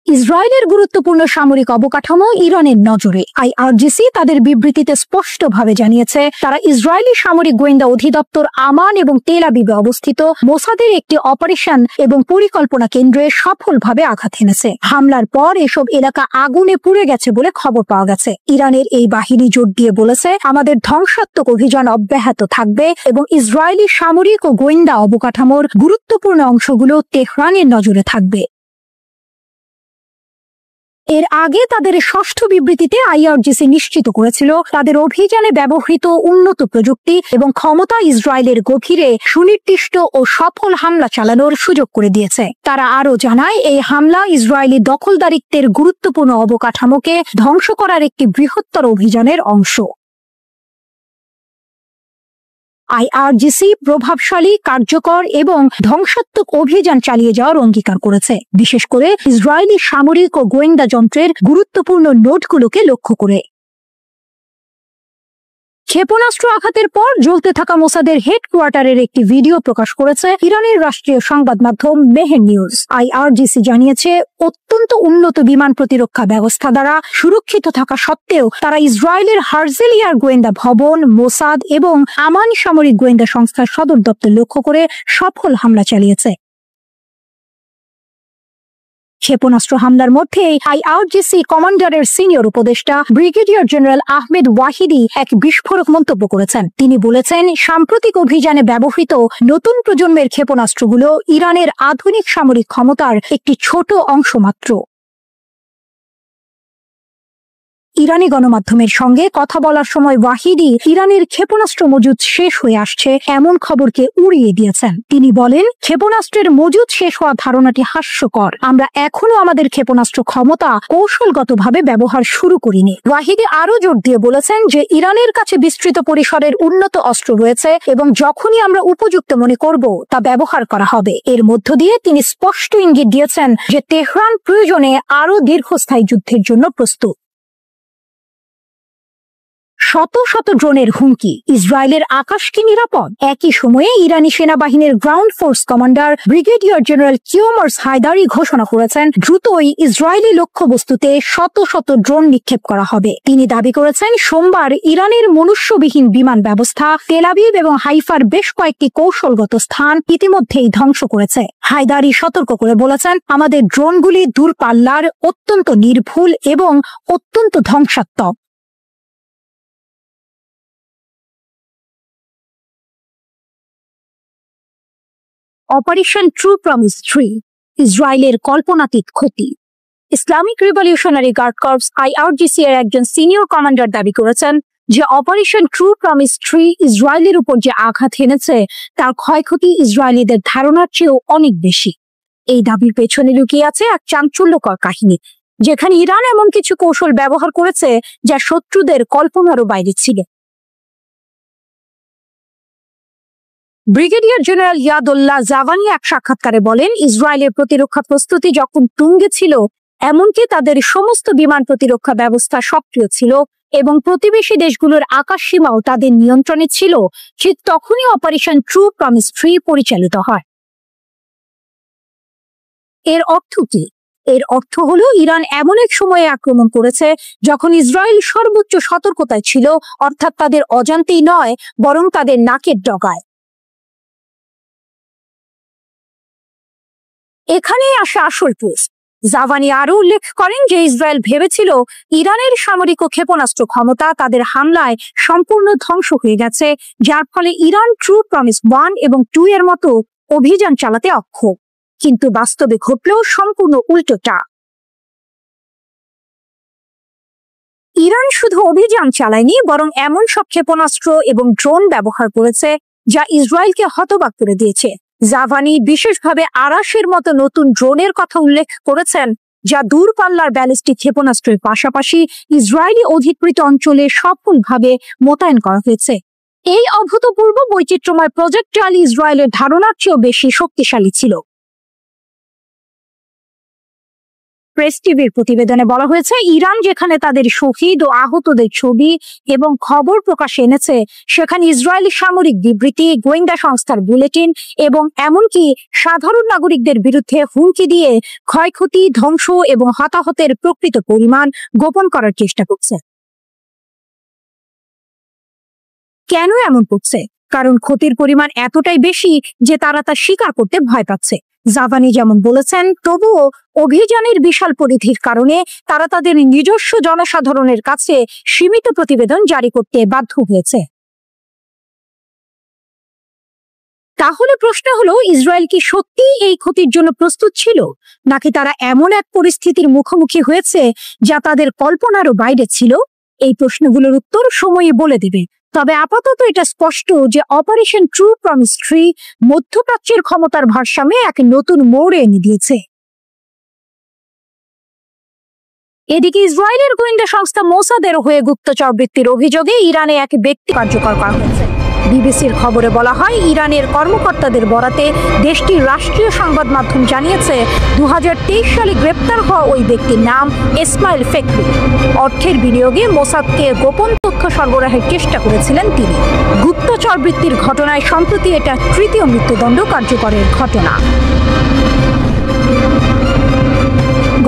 ইসরায়েলের গুরুত্বপূর্ণ সামরিক অবকাঠামো ইরানের নজরে। IRGC তাদের বিবৃতিতে স্পষ্টভাবে জানিয়েছে, তারা ইসরায়েলি সামরিক গোয়েন্দা অধিদপ্তর আমান এবং তেল আবিবে অবস্থিত মোসাদের একটি অপারেশন এবং পরিকল্পনা কেন্দ্রে সফলভাবে আঘাত হেনেছে। হামলার পর এসব এলাকা আগুনে পুড়ে গেছে বলে খবর পাওয়া গেছে। ইরানের এই বাহিনী জোর দিয়ে বলেছে, আমাদের ধ্বংসাত্মক অভিযান অব্যাহত থাকবে এবং ইসরায়েলি সামরিক ও গোয়েন্দা অবকাঠামোর গুরুত্বপূর্ণ অংশগুলো তেহরানের নজরে থাকবে। এর আগে তাদের ষষ্ঠ বিবৃতিতে IRGC নিশ্চিত করেছিল, তাদের অভিযানে ব্যবহৃত উন্নত প্রযুক্তি এবং ক্ষমতা ইসরায়েলের গভীরে সুনির্দিষ্ট ও সফল হামলা চালানোর সুযোগ করে দিয়েছে। তারা আরও জানায়, এই হামলা ইসরায়েলি দখলদারিত্বের গুরুত্বপূর্ণ অবকাঠামোকে ধ্বংস করার একটি বৃহত্তর অভিযানের অংশ। IRGC প্রভাবশালী, কার্যকর এবং ধ্বংসাত্মক অভিযান চালিয়ে যাওয়ার অঙ্গীকার করেছে, বিশেষ করে ইসরায়েলি সামরিক ও গোয়েন্দা যন্ত্রের গুরুত্বপূর্ণ নোটগুলোকে লক্ষ্য করে। ক্ষেপণাস্ত্র আঘাতের পর জ্বলতে থাকা মোসাদের হেডকোয়ার্টারের একটি ভিডিও প্রকাশ করেছে ইরানের রাষ্ট্রীয় সংবাদ মাধ্যম মেহের নিউজ। IRGC জানিয়েছে, অত্যন্ত উন্নত বিমান প্রতিরক্ষা ব্যবস্থা দ্বারা সুরক্ষিত থাকা সত্ত্বেও তারা ইসরায়েলের হার্জেলিয়ার গোয়েন্দা ভবন, মোসাদ এবং আমান সামরিক গোয়েন্দা সংস্থার সদর দপ্তর লক্ষ্য করে সফল হামলা চালিয়েছে। ক্ষেপণাস্ত্র হামলার মধ্যে IRGC কমান্ডারের সিনিয়র উপদেষ্টা ব্রিগেডিয়ার জেনারেল আহমেদ ওয়াহিদি এক বিস্ফোরক মন্তব্য করেছেন। তিনি বলেছেন, সাম্প্রতিক অভিযানে ব্যবহৃত নতুন প্রজন্মের ক্ষেপণাস্ত্রগুলো ইরানের আধুনিক সামরিক ক্ষমতার একটি ছোট অংশ মাত্র। ইরানি গণমাধ্যমের সঙ্গে কথা বলার সময় ওয়াহিদি ইরানের ক্ষেপণাস্ত্র মজুদ শেষ হয়ে আসছে এমন খবরকে উড়িয়ে দিয়েছেন। তিনি বলেন, ক্ষেপণাস্ত্রের মজুদ শেষ হওয়া ধারণাটি হাস্যকর। আমরা এখনো আমাদের ক্ষেপণাস্ত্র ক্ষমতা কৌশলগতভাবে ব্যবহার শুরু করিনি। ওয়াহিদি আরো জোর দিয়ে বলেছেন যে ইরানের কাছে বিস্তৃত পরিসরের উন্নত অস্ত্র রয়েছে এবং যখনই আমরা উপযুক্ত মনে করব তা ব্যবহার করা হবে। এর মধ্য দিয়ে তিনি স্পষ্ট ইঙ্গিত দিয়েছেন যে তেহরান প্রয়োজনে আরো দীর্ঘস্থায়ী যুদ্ধের জন্য প্রস্তুত। শত শত ড্রোনের হুমকি, ইসরায়েলের আকাশ কি নিরাপদ? একই সময়ে ইরানি সেনাবাহিনীর ground force commander brigadier general Kiumars Heydari ঘোষণা করেছেন দ্রুতই ইসরায়েলি লক্ষ্যবস্তুতে শত শত ড্রোন নিক্ষেপ করা হবে। তিনি দাবি করেছেন সোমবার ইরানের মনুষ্যবিহীন বিমান ব্যবস্থা তেল আবিব এবং হাইফার বেশ কয়েকটি কৌশলগত স্থান ইতিমধ্যেই ধ্বংস করেছে। হায়দারি সতর্ক করে বলেছেন, আমাদের ড্রোনগুলি দূরপাল্লার, অত্যন্ত নির্ভুল এবং অত্যন্ত ধ্বংসাত্মক। অপারেশন ট্রু প্রমিস 3, ইসরায়েলের কল্পনাতীত ক্ষতি। Islamic revolutionary guard corps IRGC এর একজন সিনিয়র কমান্ডার দাবি করেছেন যে অপারেশন ট্রু প্রমিস 3 ইসরায়েলের উপর যে আঘাত এনেছে তার ক্ষয়ক্ষতি ইসরায়েলিদের ধারণার চেয়েও অনেক বেশি। এই দাবির পেছনে লুকিয়ে আছে এক চাঞ্চল্যকর কাহিনী, যেখানে ইরান এমন কিছু কৌশল ব্যবহার করেছে যা শত্রুদের কল্পনারও বাইরে ছিল। ব্রিগেডিয়ার জেনারেল ইয়াদুল্লাহ জাভানি এক সাক্ষাৎকারে বলেন, ইসরায়েলের প্রতিরক্ষা প্রস্তুতি যখন তুঙ্গে ছিল, এমনকি তাদের সমস্ত বিমান প্রতিরক্ষা ব্যবস্থা সক্রিয় ছিল এবং প্রতিবেশী দেশগুলোর আকাশ সীমাও তাদের নিয়ন্ত্রণে ছিল, ঠিক তখনই অপারেশন ট্রু প্রমিস 3 পরিচালিত হয়। এর অর্থ কি? এর অর্থ হলো ইরান এমন এক সময়ে আক্রমণ করেছে যখন ইসরায়েল সর্বোচ্চ সতর্কতায় ছিল, অর্থাৎ তাদের অজান্তেই নয়, বরং তাদের নাকের ডগায়। এখানেই আসে আসল টুইস্ট। জাভানি আরো উল্লেখ করেন যে ইসরায়েল ভেবেছিল ইরানের সামরিক ও ক্ষেপণাস্ত্র ক্ষমতা তাদের হামলায় সম্পূর্ণ ধ্বংস হয়ে গেছে, যার ফলে ইরান ট্রু প্রমিস 1 এবং 2 এর মতো অভিযান চালাতে অক্ষম। কিন্তু বাস্তবে ঘটলেও সম্পূর্ণ উল্টোটা। ইরান শুধু অভিযান চালায়নি, বরং এমন সব ক্ষেপণাস্ত্র এবং ড্রোন ব্যবহার করেছে যা ইসরায়েলকে হতবাক করে দিয়েছে। জাভানি বিশেষভাবে আরাশের মতো নতুন ড্রোনের কথা উল্লেখ করেছেন, যা দূরপাল্লার ব্যালিস্টিক ক্ষেপণাস্ত্রের পাশাপাশি ইসরায়েলি অধিকৃত অঞ্চলে সফলভাবে মোতায়েন করা হয়েছে। এই অভূতপূর্ব বৈচিত্র্যময় প্রজেক্টাইল ইসরায়েলের ধারণার চেয়েও বেশি শক্তিশালী ছিল। প্রেস টিভির প্রতিবেদনে বলা হয়েছে, ইরান যেখানে তাদের শহীদ ও আহতদের ছবি এবং খবর প্রকাশে এনেছে, সেখানে ইসরায়েলি সামরিক বিবৃতি, গোয়েন্দা সংস্থার বুলেটিন এবং এমনকি সাধারণ নাগরিকদের বিরুদ্ধে হুমকি দিয়ে ক্ষয়ক্ষতি, ধ্বংস এবং হতাহতের প্রকৃত পরিমাণ গোপন করার চেষ্টা করছে। কেন এমন করছে? কারণ ক্ষতির পরিমাণ এতটাই বেশি যে তারা তা স্বীকার করতে ভয় পাচ্ছে। জাভানি যেমন বলেছেন, তবুও অভিযানের বিশাল পরিধির কারণে তারা তাদের নিজস্ব জনসাধারণের কাছে সীমিত প্রতিবেদন জারি করতে বাধ্য হয়েছে। তাহলে প্রশ্ন হলো, ইসরায়েল কি সত্যিই এই ক্ষতির জন্য প্রস্তুত ছিল, নাকি তারা এমন এক পরিস্থিতির মুখোমুখি হয়েছে যা তাদের কল্পনারও বাইরে ছিল? এই প্রশ্নগুলোর উত্তর সময়ই বলে দেবে। তবে আপাতত এটা স্পষ্ট যে অপারেশন ট্রু প্রমিস 3 মধ্যপ্রাচ্যের ক্ষমতার ভারসাম্যে এক নতুন মোড় এনে দিয়েছে। এদিকে ইসরায়েলের গোয়েন্দা সংস্থা মোসাদের হয়ে গুপ্তচর বৃত্তির অভিযোগে ইরানে এক ব্যক্তি কার্যকর করা হয়েছে। বিবিসির খবরে বলা হয়, ইরানের কর্মকর্তাদের বরাতে দেশটির রাষ্ট্রীয় সংবাদ মাধ্যম জানিয়েছে 2023 সালে গ্রেপ্তার হওয়া ওই ব্যক্তির নাম ইসমাইল ফেকরি। অর্থের বিনিয়োগে মোসাদকে গোপন তথ্য সরবরাহের চেষ্টা করেছিলেন তিনি। গুপ্তচর বৃত্তির ঘটনায় সম্প্রতি এটা তৃতীয় মৃত্যুদণ্ড কার্যকরের ঘটনা।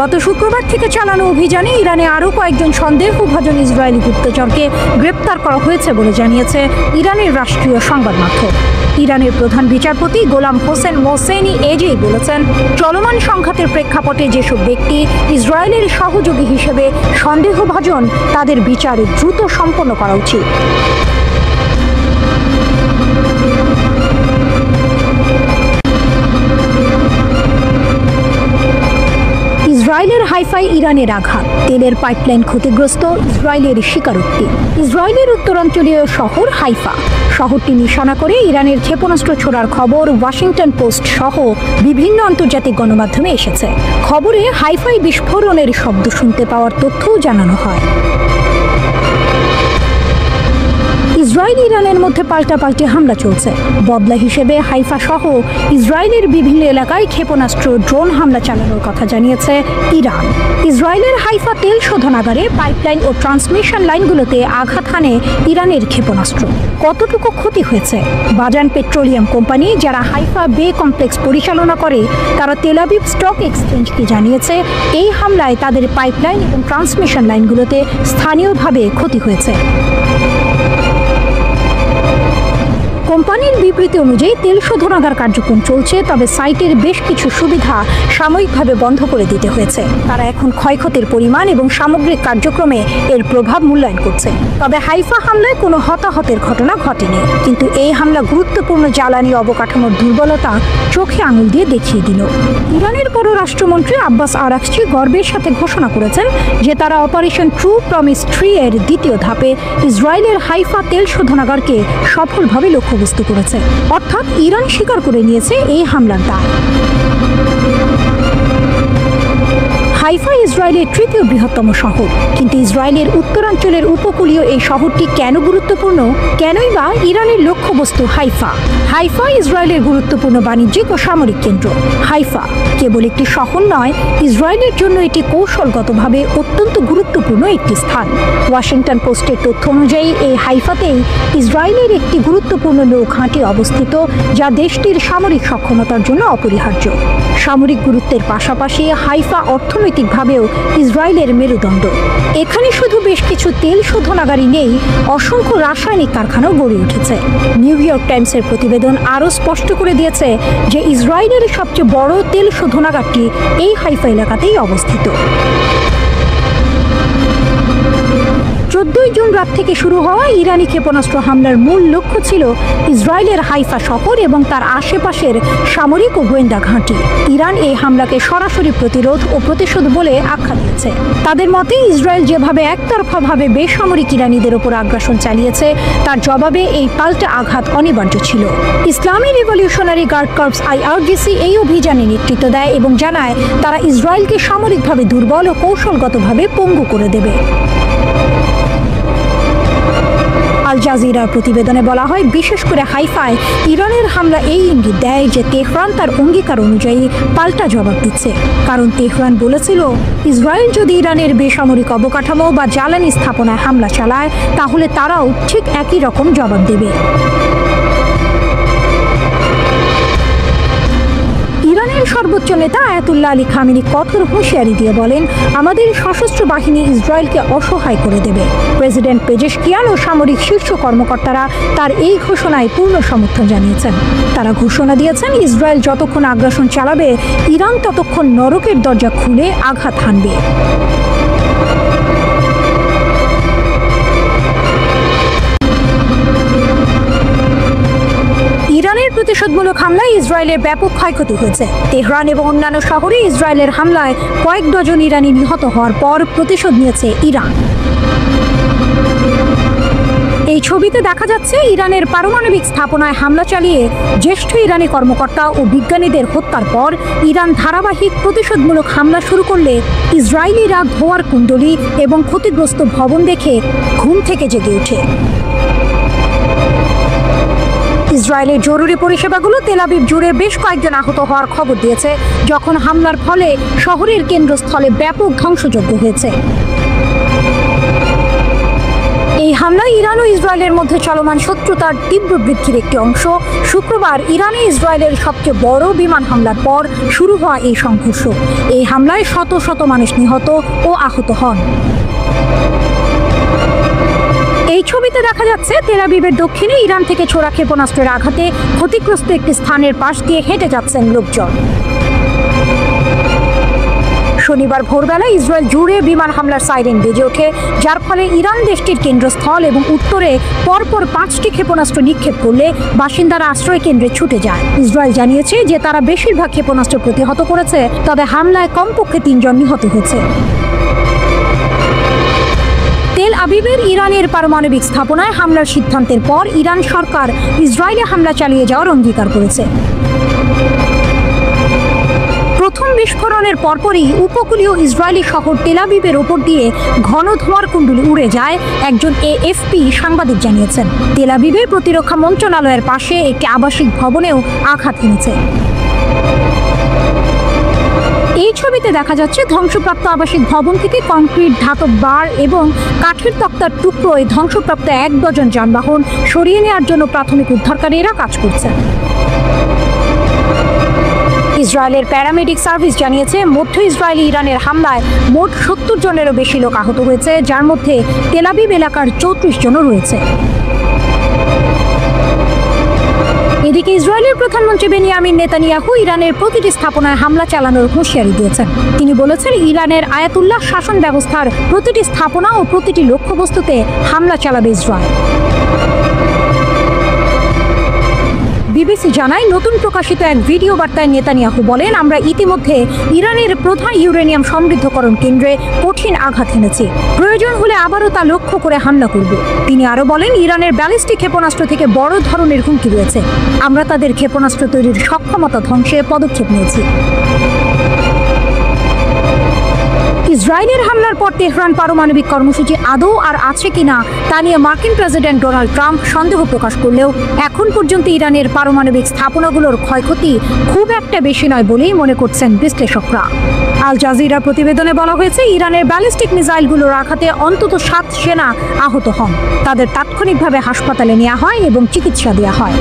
গত শুক্রবার থেকে চালানো অভিযানে ইরানে আরো কয়েকজন সন্দেহভাজন ইসরায়েলি গুপ্তচরকে গ্রেপ্তার করা হয়েছে বলে জানিয়েছে ইরানের রাষ্ট্রীয় সংবাদ মাধ্যম। ইরানের প্রধান বিচারপতি গোলাম হোসেন মোহসেনি এজেই বলেছেন, চলমান সংঘাতের প্রেক্ষাপটে যেসব ব্যক্তি ইসরায়েলের সহযোগী হিসেবে সন্দেহভাজন, তাদের বিচার দ্রুত সম্পন্ন করা উচিত। ইসরায়েলের হাইফায় ইরানের আঘাত, তেলের পাইপলাইন ক্ষতিগ্রস্ত, ইসরায়েলের স্বীকারোক্তি। ইসরায়েলের উত্তরাঞ্চলীয় শহর হাইফা, শহরটি নিশানা করে ইরানের ক্ষেপণাস্ত্র ছোড়ার খবর ওয়াশিংটন পোস্ট সহ বিভিন্ন আন্তর্জাতিক গণমাধ্যমে এসেছে। খবরে হাইফায় বিস্ফোরণের শব্দ শুনতে পাওয়ার তথ্যও জানানো হয়। ইসরায়েল ইরানের মধ্যে পাল্টাপাল্টি হামলা চলছে। বদলা হিসেবে হাইফা সহ ইসরায়েলের বিভিন্ন এলাকায় ক্ষেপণাস্ত্র, ড্রোন হামলা চালানোর কথা জানিয়েছে ইরান। ইসরায়েলের হাইফা তেল শোধনাগারে পাইপলাইন ও ট্রান্সমিশন লাইনগুলোতে আঘাত হানে ইরানের ক্ষেপণাস্ত্র। কতটুকু ক্ষতি হয়েছে? বাজান পেট্রোলিয়াম কোম্পানি, যারা হাইফা বে কমপ্লেক্স পরিচালনা করে, তারা তেল আবিব স্টক এক্সচেঞ্জকে জানিয়েছে এই হামলায় তাদের পাইপলাইন এবং ট্রান্সমিশন লাইনগুলোতে স্থানীয়ভাবে ক্ষতি হয়েছে। কোম্পানির বিবৃতি অনুযায়ী তেল শোধনাগার কার্যক্রম চলছে, তবে সাইটের বেশ কিছু সুবিধা সাময়িকভাবে বন্ধ করে দিতে হয়েছে। তারা এখন ক্ষয়ক্ষতির পরিমাণ এবং সামগ্রিক কার্যক্রমে এর প্রভাব মূল্যায়ন করছে। তবে হাইফা হামলায় কোনো হতাহতের ঘটনা ঘটেনি, কিন্তু এই হামলা গুরুত্বপূর্ণ জ্বালানি অবকাঠামোর দুর্বলতা চোখে আঙুল দিয়ে দেখিয়ে দিল। ইরানের পররাষ্ট্রমন্ত্রী আব্বাস আরাকচি গর্বের সাথে ঘোষণা করেছেন যে তারা অপারেশন ট্রু প্রমিস 3 এর দ্বিতীয় ধাপে ইসরায়েলের হাইফা তেল শোধনাগারকে সফলভাবে লক্ষ্যবস্তু করেছে। অর্থাৎ ইরান স্বীকার করে নিয়েছে এই হামলার দায়। হাইফা ইসরায়েলের তৃতীয় বৃহত্তম শহর, কিন্তু ইসরায়েলের উত্তরাঞ্চলের উপকূলীয় এই শহরটি কেন গুরুত্বপূর্ণ? কেনই বা ইরানের লক্ষ্যবস্তু হাইফা? হাইফা ইসরায়েলের গুরুত্বপূর্ণ বাণিজ্যিক ও সামরিক কেন্দ্র। হাইফা কেবল একটি শহর নয়, ইসরায়েলের জন্য এটি কৌশলগতভাবে অত্যন্ত গুরুত্বপূর্ণ একটি স্থান। ওয়াশিংটন পোস্টের তথ্য অনুযায়ী এই হাইফাতেই ইসরায়েলের একটি গুরুত্বপূর্ণ নৌঘাঁটি অবস্থিত, যা দেশটির সামরিক সক্ষমতার জন্য অপরিহার্য। সামরিক গুরুত্বের পাশাপাশি হাইফা অর্থনৈতিকভাবেও ইসরায়েলের মেরুদণ্ড। এখানে শুধু বেশ কিছু তেল শোধনাগারই নেই, অসংখ্য রাসায়নিক কারখানাও গড়ে উঠেছে। নিউ ইয়র্ক টাইমসের প্রতিবেদন আরও স্পষ্ট করে দিয়েছে যে ইসরায়েলের সবচেয়ে বড় তেল শোধনাগারটি এই হাইফা এলাকাতেই অবস্থিত। 14 জুন রাত থেকে শুরু হওয়া ইরানি ক্ষেপণাস্ত্র হামলার মূল লক্ষ্য ছিল ইসরায়েলের হাইফা শহর এবং তার আশেপাশের সামরিক ও গোয়েন্দা ঘাঁটি। ইরান এই হামলাকে সরাসরি প্রতিরোধ ও প্রতিশোধ বলে আখ্যা দিয়েছে। তাদের মতে ইসরায়েল যেভাবে একতরফাভাবে বেসামরিক ইরানিদের ওপর আগ্রাসন চালিয়েছে, তার জবাবে এই পাল্টা আঘাত অনিবার্য ছিল। ইসলামী রিভলিউশনারি গার্ড কর্পস IRGC এই অভিযানে নেতৃত্ব দেয় এবং জানায় তারা ইসরায়েলকে সামরিকভাবে দুর্বল ও কৌশলগতভাবে পঙ্গু করে দেবে। আল জাজিরার প্রতিবেদনে বলা হয়, বিশেষ করে হাইফায় ইরানের হামলা এই ইঙ্গিত দেয় যে তেহরান তার অঙ্গীকার অনুযায়ী পাল্টা জবাব দিচ্ছে। কারণ তেহরান বলেছিল, ইসরায়েল যদি ইরানের বেসামরিক অবকাঠামো বা জ্বালানি স্থাপনায় হামলা চালায়, তাহলে তারাও ঠিক একই রকম জবাব দেবে। ইরানের সর্বোচ্চ নেতা আয়াতুল্লাহ আলী খামেনি কঠোর হুঁশিয়ারি দিয়ে বলেন, আমাদের সশস্ত্র বাহিনী ইসরায়েলকে অসহায় করে দেবে। প্রেসিডেন্ট পেজেশকিয়ান ও সামরিক শীর্ষ কর্মকর্তারা তার এই ঘোষণায় পূর্ণ সমর্থন জানিয়েছেন। তারা ঘোষণা দিয়েছেন, ইসরায়েল যতক্ষণ আগ্রাসন চালাবে, ইরান ততক্ষণ নরকের দরজা খুলে আঘাত হানবে। ইরানের প্রতিশোধমূলক হামলায় ইসরায়েলের ব্যাপক ক্ষয়ক্ষতি হয়েছে। তেহরান এবং অন্যান্য শহরে ইসরায়েলের হামলায় কয়েক ডজন ইরানি নিহত হওয়ার পর প্রতিশোধ নিয়েছে ইরান। এই ছবিতে দেখা যাচ্ছে ইরানের পারমাণবিক স্থাপনায় হামলা চালিয়ে জ্যেষ্ঠ ইরানি কর্মকর্তা ও বিজ্ঞানীদের হত্যার পর ইরান ধারাবাহিক প্রতিশোধমূলক হামলা শুরু করলে ইসরায়েলিরা ধোঁয়ার কুণ্ডলী এবং ক্ষতিগ্রস্ত ভবন দেখে ঘুম থেকে জেগে ওঠে। ইসরায়েলের জরুরি পরিষেবাগুলো তেল আবিব জুড়ে বেশ কয়েকজন আহত হওয়ার খবর দিয়েছে, যখন হামলার ফলে শহরের কেন্দ্রস্থলে ব্যাপক ধ্বংসযজ্ঞ হয়েছে। এই হামলায় ইরান ও ইসরায়েলের মধ্যে চলমান শত্রুতার তীব্র বৃদ্ধির একটি অংশ। শুক্রবার ইরানে ইসরায়েলের সবচেয়ে বড় বিমান হামলার পর শুরু হওয়া এই সংঘর্ষ। এই হামলায় শত শত মানুষ নিহত ও আহত হন। এই ছবিতে দেখা যাচ্ছে তেল আবিবের দক্ষিণে ইরান থেকে ছোড়া ক্ষেপণাস্ত্রের আঘাতে ক্ষতিগ্রস্ত একটি স্থানের পাশ দিয়ে হেঁটে যাচ্ছেন লোকজন। শনিবার ভোরবেলা ইসরায়েল জুড়ে বিমান হামলার সাইরেন বেজে ওঠে, যার ফলে ইরান দেশটির কেন্দ্রস্থল এবং উত্তরে পরপর 5টি ক্ষেপণাস্ত্র নিক্ষেপ করলে বাসিন্দারা আশ্রয় কেন্দ্রে ছুটে যায়। ইসরায়েল জানিয়েছে যে তারা বেশিরভাগ ক্ষেপণাস্ত্র প্রতিহত করেছে, তবে হামলায় কমপক্ষে 3 জন নিহত হয়েছে। তেল আবিবের ইরানের পারমাণবিক স্থাপনায় হামলার সিদ্ধান্তের পর ইরান সরকার ইসরায়েলে হামলা চালিয়ে যাওয়ার অঙ্গীকার করেছে। প্রথম বিস্ফোরণের পরপরই উপকূলীয় ইসরায়েলি শহর তেল আবিবের ওপর দিয়ে ঘন ধোঁয়ার কুণ্ডলী উড়ে যায়, একজন এএফপি সাংবাদিক জানিয়েছেন। তেল আবিবে প্রতিরক্ষা মন্ত্রণালয়ের পাশে একটি আবাসিক ভবনেও আঘাত এনেছে। এই ছবিতে দেখা যাচ্ছে ধ্বংসপ্রাপ্ত আবাসিক ভবন থেকে কংক্রিট, ধাতব বার এবং কাঠের তক্তার টুকরোয় ধ্বংসপ্রাপ্ত 1 ডজন যানবাহন সরিয়ে নেওয়ার জন্য প্রাথমিক উদ্ধারকারীরা কাজ করছেন। ইসরায়েলের প্যারামেডিক সার্ভিস জানিয়েছে মধ্য ইসরায়েলি ইরানের হামলায় মোট 70 জনেরও বেশি লোক আহত হয়েছে, যার মধ্যে তেল আবিব এলাকার 34 জনও রয়েছে। এদিকে ইসরায়েলের প্রধানমন্ত্রী বেনিয়ামিন নেতানিয়াহু ইরানের প্রতিটি স্থাপনায় হামলা চালানোর হুঁশিয়ারি দিয়েছেন। তিনি বলেছেন, ইরানের আয়াতুল্লাহ শাসন ব্যবস্থার প্রতিটি স্থাপনা ও প্রতিটি লক্ষ্যবস্তুতে হামলা চালাবে ইসরায়েল। বিবিসি জানায়, নতুন প্রকাশিত এক ভিডিও বার্তায় নেতানিয়াহু বলেন, আমরা ইতিমধ্যে ইরানের প্রধান ইউরেনিয়াম সমৃদ্ধকরণ কেন্দ্রে কঠিন আঘাত এনেছি, প্রয়োজন হলে আবারও তা লক্ষ্য করে হামলা করব। তিনি আরও বলেন, ইরানের ব্যালিস্টিক ক্ষেপণাস্ত্র থেকে বড় ধরনের হুমকি রয়েছে, আমরা তাদের ক্ষেপণাস্ত্র তৈরির সক্ষমতা ধ্বংসে পদক্ষেপ নিয়েছি। ইসরায়েলের হামলার পর তেহরান পারমাণবিক কর্মসূচি আদৌ আর আছে কিনা তা নিয়ে মার্কিন প্রেসিডেন্ট ডোনাল্ড ট্রাম্প সন্দেহ প্রকাশ করলেও এখন পর্যন্ত ইরানের পারমাণবিক স্থাপনাগুলোর ক্ষয়ক্ষতি খুব একটা বেশি নয় বলেই মনে করছেন বিশ্লেষকরা। আল জাজিরা প্রতিবেদনে বলা হয়েছে, ইরানের ব্যালিস্টিক মিসাইলগুলোর আঘাতে অন্তত 7 সেনা আহত হন। তাদের তাৎক্ষণিকভাবে হাসপাতালে নেওয়া হয় এবং চিকিৎসা দেওয়া হয়।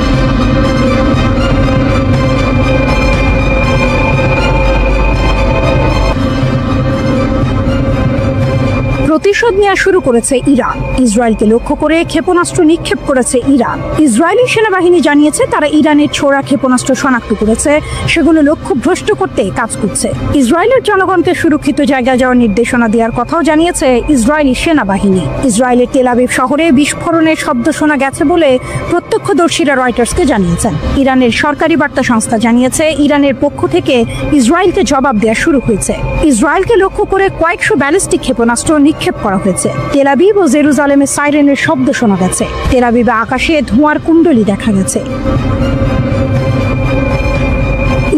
প্রতিশোধ নেওয়া শুরু করেছে ইরান। ইসরায়েলকে লক্ষ্য করে ক্ষেপণাস্ত্র নিক্ষেপ করেছে ইরান। ইসরায়েলি সেনাবাহিনী জানিয়েছে তারা ইরানের ছোড়া ক্ষেপণাস্ত্র শনাক্ত করেছে, সেগুলো লক্ষ্য ভ্রষ্ট করতে কাজ করছে। ইসরায়েলের জনগণকে সুরক্ষিত জায়গায় যাওয়ার নির্দেশনা দেওয়ার কথাও জানিয়েছে ইসরায়েলি সেনাবাহিনী। ইসরায়েলের তেল আবিব শহরে বিস্ফোরণের শব্দ শোনা গেছে বলে প্রত্যক্ষদর্শীরা রয়টার্সকে জানিয়েছেন। ইরানের সরকারি বার্তা সংস্থা জানিয়েছে, ইরানের পক্ষ থেকে ইসরায়েলকে জবাব দেওয়া শুরু হয়েছে। ইসরায়েলকে লক্ষ্য করে কয়েকশো ব্যালিস্টিক ক্ষেপণাস্ত্র নিক্ষেপ করা হয়েছে। তেল আবিব ও জেরুজালেমে সাইরেনের শব্দ শোনা গেছে। তেল আবিবে আকাশে ধোঁয়ার কুণ্ডলী দেখা গেছে।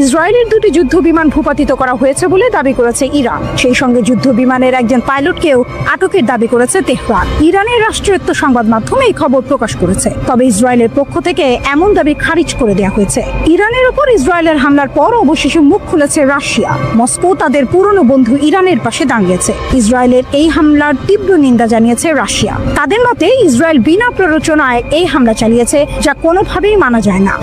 ইসরায়েলের 2টি যুদ্ধ বিমান ভূপাতিত করা হয়েছে বলে দাবি করেছে ইরান। সেই সঙ্গে যুদ্ধ বিমানের একজন পাইলটকেও আটকের দাবি করেছে তেহরান। ইরানের রাষ্ট্রায়ত্ত সংবাদ মাধ্যমে এই খবর প্রকাশ করেছে, তবে ইসরায়েলের পক্ষ থেকে এমন দাবি খারিজ করে দেওয়া হয়েছে। ইরানের উপর ইসরায়েলের হামলার পর অবশেষে মুখ খুলেছে রাশিয়া। মস্কো তাদের পুরনো বন্ধু ইরানের পাশে দাঁড়িয়েছে। ইসরায়েলের এই হামলার তীব্র নিন্দা জানিয়েছে রাশিয়া। তাদের মতে ইসরায়েল বিনা প্ররোচনায় এই হামলা চালিয়েছে, যা কোনোভাবেই মানা যায় না।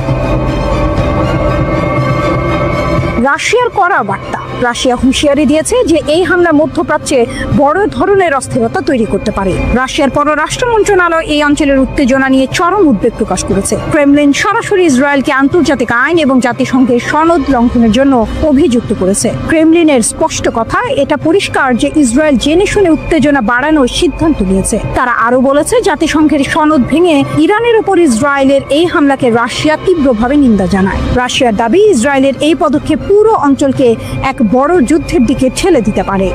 রাশিয়ার কড়া বার্তা। রাশিয়া হুঁশিয়ারি দিয়েছে যে এই হামলা মধ্যপ্রাচ্যে বড় ধরনের অস্থিরতা তৈরি করতে পারে। রাশিয়ার পররাষ্ট্র মন্ত্রণালয় এই অঞ্চলের উত্তেজনা নিয়ে চরম উদ্বেগ প্রকাশ করেছে। ক্রেমলিন সরাসরি ইসরায়েলকে আন্তর্জাতিক আইন এবং জাতিসংঘের সনদ লঙ্ঘনের জন্য অভিযুক্ত করেছে। ক্রেমলিনের স্পষ্ট কথা, এটা পরিষ্কার যে ইসরায়েল জেনে শুনে উত্তেজনা বাড়ানোর সিদ্ধান্ত নিয়েছে। তারা আরো বলেছে, জাতিসংঘের সনদ ভেঙে ইরানের উপর ইসরায়েলের এই হামলাকে রাশিয়া তীব্রভাবে নিন্দা জানায়। রাশিয়ার দাবি, ইসরায়েলের এই পদক্ষেপ পুরো অঞ্চলকে এক বড় যুদ্ধের দিকে ঠেলে দিতে পারে।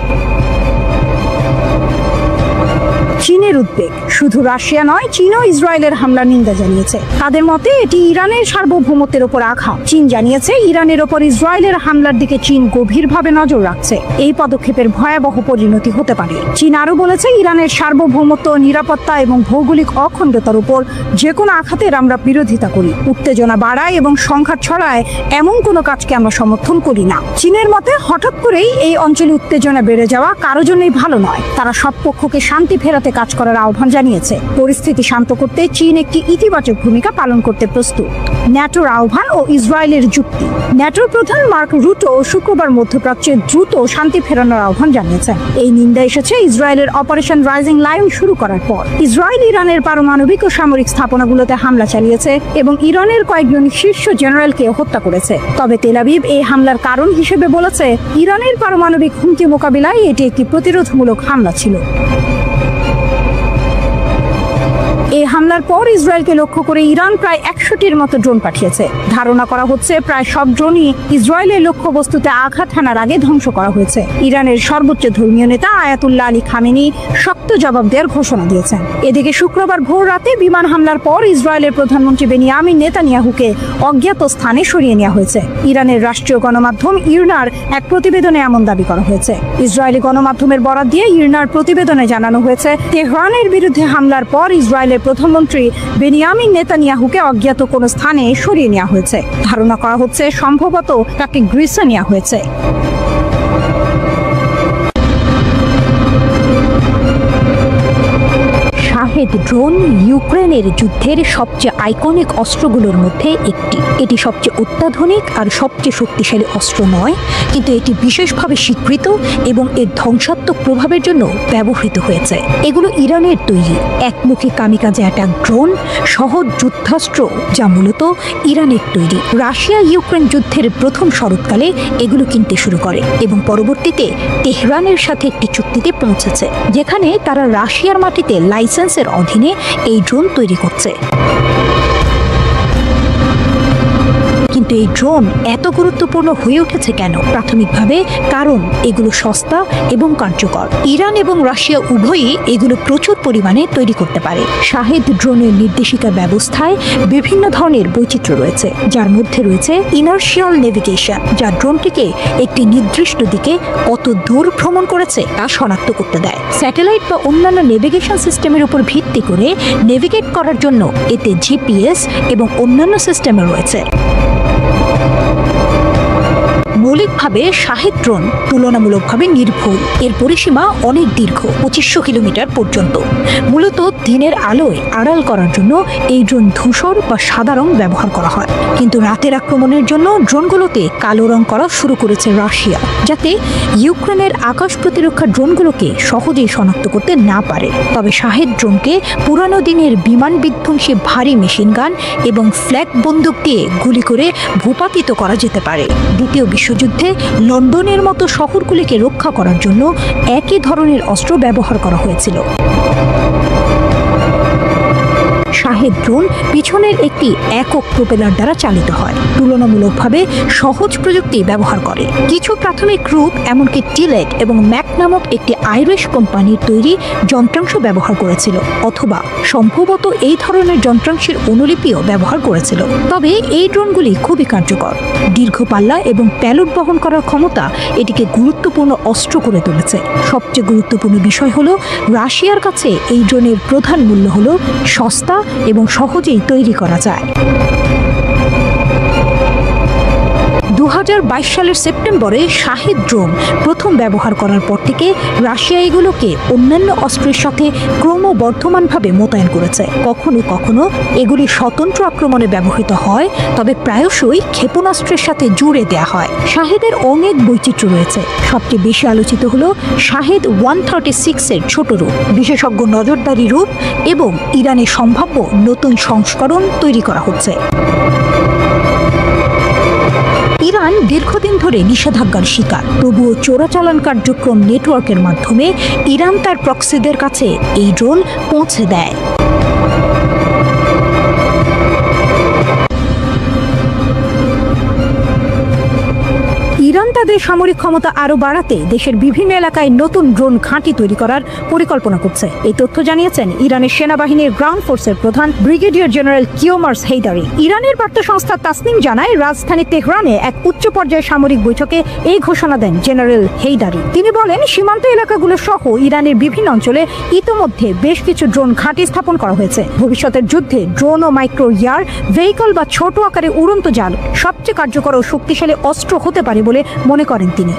চীনের উদ্বেগ। শুধু রাশিয়া নয়, চীনও ইসরায়েলের হামলার নিন্দা জানিয়েছে। তাদের মতে এটি ইরানের সার্বভৌমত্বের উপর আঘাত। চীন জানিয়েছে, ইরানের ওপর ইসরায়েলের হামলার দিকে চীন গভীরভাবে নজর রাখছে। এই পদক্ষেপের ভয়াবহ পরিণতি হতে পারে। চীন আরও বলেছে, ইরানের সার্বভৌমত্ব, নিরাপত্তা এবং ভৌগোলিক অখণ্ডতার উপর যে কোনো আঘাতের আমরা বিরোধিতা করি। উত্তেজনা বাড়ায় এবং সংঘাত ছড়ায় এমন কোনো কাজকে আমরা সমর্থন করি না। চীনের মতে হঠাৎ করেই এই অঞ্চলে উত্তেজনা বেড়ে যাওয়া কারো জন্যই ভালো নয়। তারা সব পক্ষকে শান্তি ফেরাতে কাজ করার আহ্বান জানিয়েছে। পরিস্থিতি শান্ত করতে চীন একটি ইতিবাচক ভূমিকা পালন করতে প্রস্তুত। ন্যাটোর আহ্বান ও ইসরায়েলের যুক্তি। ন্যাটোর প্রধান মার্ক রুটো শুক্রবার মধ্যপ্রাচ্যে দ্রুত শান্তি ফেরানোর আহ্বান জানিয়েছেন। এই নিন্দা এসেছে ইসরায়েলের অপারেশন রাইজিং লায়ন শুরু করার পর। ইসরায়েল ইরানের পারমাণবিক ও সামরিক স্থাপনাগুলোতে হামলা চালিয়েছে এবং ইরানের কয়েকজন শীর্ষ জেনারেলকে হত্যা করেছে। তবে তেল আবিব এই হামলার কারণ হিসেবে বলেছে, ইরানের পারমাণবিক হুমকি মোকাবিলায় এটি একটি প্রতিরোধমূলক হামলা ছিল। এই হামলার পর ইসরায়েলকে লক্ষ্য করে ইরান প্রায় 100টির মতো ড্রোন পাঠিয়েছে। ধারণা করা হচ্ছে প্রায় সব ড্রোনই ইসরায়েলের লক্ষ্যবস্তুতে আঘাত হানার আগে ধ্বংস করা হয়েছে। ইরানের সর্বোচ্চ ধর্মীয় নেতা আয়াতুল্লাহ আলী খামেনি শক্ত জবাব দেওয়ার ঘোষণা দিয়েছেন। এদিকে শুক্রবার ভোর রাতে বিমান হামলার পর ইসরায়েলের প্রধানমন্ত্রী বেনিয়ামিন নেতানিয়াহুকে অজ্ঞাত স্থানে সরিয়ে নেওয়া হয়েছে। ইরানের রাষ্ট্রীয় গণমাধ্যম ইরনার এক প্রতিবেদনে এমন দাবি করা হয়েছে। ইসরায়েলি গণমাধ্যমের বরাত দিয়ে ইরনার প্রতিবেদনে জানানো হয়েছে, তেহরানের বিরুদ্ধে হামলার পর ইসরায়েলের প্রধানমন্ত্রী বেনিয়ামিন নেতানিয়াহুকে অজ্ঞাত কোনো স্থানে সরিয়ে নেওয়া হয়েছে। ধারণা করা হচ্ছে সম্ভবত তাকে গ্রিসে নেওয়া হয়েছে। শাহেদ ড্রোন ইউক্রেনের যুদ্ধের সবচেয়ে আইকনিক অস্ত্রগুলোর মধ্যে একটি। এটি সবচেয়ে অত্যাধুনিক আর সবচেয়ে শক্তিশালী অস্ত্র নয়, কিন্তু এটি বিশেষভাবে স্বীকৃত এবং এর ধ্বংসাত্মক প্রভাবের জন্য ব্যবহৃত হয়েছে। এগুলো ইরানের তৈরি একমুখী কামিকাজে অ্যাটাক ড্রোন, সহজ যুদ্ধাস্ত্র যা মূলত ইরানের তৈরি। রাশিয়া ইউক্রেন যুদ্ধের প্রথম শরৎকালে এগুলো কিনতে শুরু করে এবং পরবর্তীতে তেহরানের সাথে একটি চুক্তিতে পৌঁছেছে, যেখানে তারা রাশিয়ার মাটিতে লাইসেন্সের অধীনে এই ড্রোন তৈরি করছে। কিন্তু এই ড্রোন এত গুরুত্বপূর্ণ হয়ে উঠেছে কেন? প্রাথমিকভাবে কারণ এগুলো সস্তা এবং কার্যকর। ইরান এবং রাশিয়া উভয়ই এগুলো প্রচুর পরিমাণে তৈরি করতে পারে। শাহেদ ড্রোনের নির্দেশিকা ব্যবস্থায় বিভিন্ন ধরনের বৈচিত্র্য রয়েছে, যার মধ্যে রয়েছে ইনার্শিয়াল নেভিগেশন, যা ড্রোনটিকে একটি নির্দিষ্ট দিকে কত দূর ভ্রমণ করেছে তা শনাক্ত করতে দেয়। স্যাটেলাইট বা অন্যান্য নেভিগেশন সিস্টেমের উপর ভিত্তি করে নেভিগেট করার জন্য এতে জিপিএস এবং অন্যান্য সিস্টেমও রয়েছে। মৌলিকভাবে শাহেদ ড্রোন তুলনামূলকভাবে নির্ভুল। এর পরিসীমা অনেক দীর্ঘ, 2500 কিলোমিটার পর্যন্ত। মূলত দিনের আলোয় আড়াল করার জন্য এই ড্রোন ধূসর বা সাদা রং ব্যবহার করা হয়, কিন্তু রাতের আক্রমণের জন্য ড্রোনগুলোতে কালো রং করা শুরু করেছে রাশিয়া, যাতে ইউক্রেনের আকাশ প্রতিরক্ষা ড্রোনগুলোকে সহজেই শনাক্ত করতে না পারে। তবে শাহেদ ড্রোনকে পুরানো দিনের বিমান বিধ্বংসী ভারী মেশিনগান এবং ফ্ল্যাগ বন্দুক দিয়ে গুলি করে ভূপাতিত করা যেতে পারে। দ্বিতীয় বিশ্বযুদ্ধে লন্ডনের মতো শহরগুলিকে রক্ষা করার জন্য একই ধরনের অস্ত্র ব্যবহার করা হয়েছিল। শাহেদ ড্রোন পিছনের একটি একক প্রোপেলার দ্বারা চালিত হয়, তুলনামূলকভাবে সহজ প্রযুক্তি ব্যবহার করে। কিছু প্রাথমিক রূপ এমনকি টিলেট এবং ম্যাক নামক একটি আইরিশ কোম্পানির তৈরি যন্ত্রাংশ ব্যবহার করেছিল, অথবা সম্ভবত এই ধরনের যন্ত্রাংশের অনুলিপিও ব্যবহার করেছিল। তবে এই ড্রোনগুলি খুবই কার্যকর। দীর্ঘ পাল্লা এবং প্যালোড বহন করার ক্ষমতা এটিকে গুরুত্বপূর্ণ অস্ত্র করে তুলেছে। সবচেয়ে গুরুত্বপূর্ণ বিষয় হলো, রাশিয়ার কাছে এই ড্রোনের প্রধান মূল্য হলো সস্তা এবং সহজেই তৈরি করা যায়। 2022 সালের সেপ্টেম্বরে শাহেদ ড্রোন প্রথম ব্যবহার করার পর থেকে রাশিয়া এগুলোকে অন্যান্য অস্ত্রের সাথে ক্রমবর্ধমানভাবে মোতায়েন করেছে। কখনো কখনো এগুলি স্বতন্ত্র আক্রমণে ব্যবহৃত হয়, তবে প্রায়শই ক্ষেপণাস্ত্রের সাথে জুড়ে দেওয়া হয়। শাহেদের অনেক বৈচিত্র্য রয়েছে। সবচেয়ে বেশি আলোচিত হলো শাহেদ 136 এর ছোট রূপ, বিশেষজ্ঞ নজরদারি রূপ এবং ইরানের সম্ভাব্য নতুন সংস্করণ তৈরি করা হচ্ছে। ইরান দীর্ঘদিন ধরে নিষেধাজ্ঞার শিকার, তবুও চোরাচালান কার্যক্রম নেটওয়ার্কের মাধ্যমে ইরান তার প্রক্সিদের কাছে এই ড্রোন পৌঁছে দেয়। ইরান তাদের সামরিক ক্ষমতা আরো বাড়াতে দেশের বিভিন্ন এলাকায় নতুন ড্রোন ঘাঁটি তৈরি করার পরিকল্পনা করছে। এই তথ্য জানিয়েছেন ইরানের সেনাবাহিনীর গ্রাউন্ড ফোর্সের প্রধান ব্রিগেডিয়ার জেনারেল কিওমার্স হেইদারি। ইরানের বার্তা সংস্থা তাসনিম জানায়, রাজধানী তেহরানে এক উচ্চ পর্যায়ের সামরিক বৈঠকে এই ঘোষণা দেন জেনারেল হেইদারি। তিনি বলেন, সীমান্ত এলাকাগুলো সহ ইরানের বিভিন্ন অঞ্চলে ইতোমধ্যে বেশ কিছু ড্রোন ঘাঁটি স্থাপন করা হয়েছে। ভবিষ্যতের যুদ্ধে ড্রোন ও মাইক্রো এয়ার ভেহিকল বা ছোট আকারে উড়ন্ত জাল সবচেয়ে কার্যকর ও শক্তিশালী অস্ত্র হতে পারে বলে মনে করেন তিনি।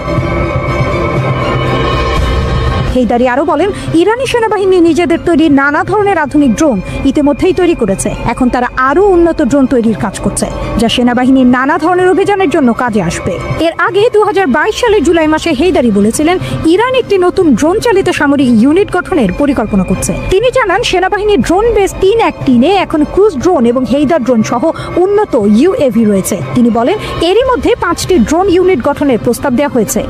হেইদারি আরো বলেন, ইরানি সেনাবাহিনী নিজেদের তৈরি নানা ধরনের আধুনিক ড্রোন ইতিমধ্যেই তৈরি করেছে। এখন তারা আরো উন্নত ড্রোন তৈরির কাজ করছে, যা সেনাবাহিনীর নানা ধরনের অভিযানের জন্য কাজে আসবে। এর আগে 2022 সালের জুলাই মাসে হেইদারি বলেছিলেন, ইরান একটি নতুন ড্রোন চালিত সামরিক ইউনিট গঠনের পরিকল্পনা করছে। তিনি জানান, সেনাবাহিনীর ড্রোন বেস 3-1-3-এ এখন ক্রুজ ড্রোন এবং হেইদার ড্রোন সহ উন্নত ইউএভি রয়েছে। তিনি বলেন, এরই মধ্যে 5টি ড্রোন ইউনিট গঠনের প্রস্তাব দেওয়া হয়েছে।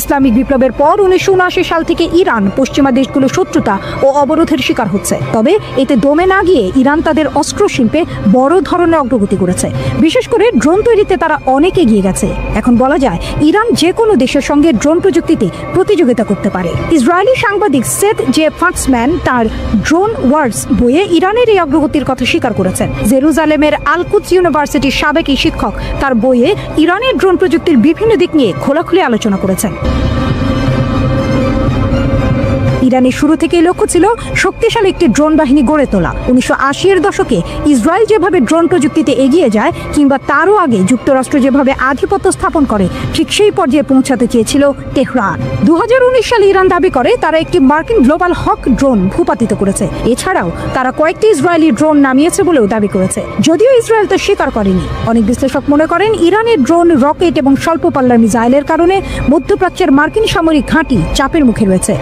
ইসলামিক বিপ্লবের পর 1979 সাল থেকে ইরান পশ্চিমা দেশগুলোর শত্রুতা ও অবরোধের শিকার হচ্ছে। তবে এতে দমে না গিয়ে ইরান তাদের অস্ত্র শিল্পে বড় ধরনের অগ্রগতি করেছে। বিশেষ করে ড্রোন তৈরিতে তারা অনেক এগিয়ে গেছে। এখন বলা যায়, ইরান যে কোনো দেশের সঙ্গে ড্রোন প্রযুক্তিতে প্রতিযোগিতা করতে পারে। ইসরায়েলি সাংবাদিক সেথ জে ফাক্সম্যান তার ড্রোন ওয়ার্স বইয়ে ইরানের এই অগ্রগতির কথা স্বীকার করেছেন। জেরুজালেমের আল-কুদস ইউনিভার্সিটির সাবেক এই শিক্ষক তার বইয়ে ইরানের ড্রোন প্রযুক্তির বিভিন্ন দিক নিয়ে খোলাখুলি আলোচনা করেছেন। ইরানের শুরু থেকেই লক্ষ্য ছিল শক্তিশালী একটি ড্রোন বাহিনী গড়ে তোলা। 1980-এর দশকে ইসরায়েল যেভাবে ড্রোন প্রযুক্তিতে এগিয়ে যায়, কিংবা তারও আগে যুক্তরাষ্ট্র যেভাবে আধিপত্য স্থাপন করে, ঠিক সেই পর্যায়ে পৌঁছাতে চেয়েছিল তেহরান। 2019 সালে ইরান দাবি করে তারা একটি মার্কিন গ্লোবাল হক ড্রোন ভূপাতিত করেছে। এছাড়াও তারা কয়েকটি ইসরায়েলি ড্রোন নামিয়েছে বলেও দাবি করেছে, যদিও ইসরায়েল তা স্বীকার করেনি। অনেক বিশ্লেষক মনে করেন, ইরানের ড্রোন, রকেট এবং স্বল্প পাল্লার মিসাইলের কারণে মধ্যপ্রাচ্যের মার্কিন সামরিক ঘাঁটি চাপের মুখে রয়েছে।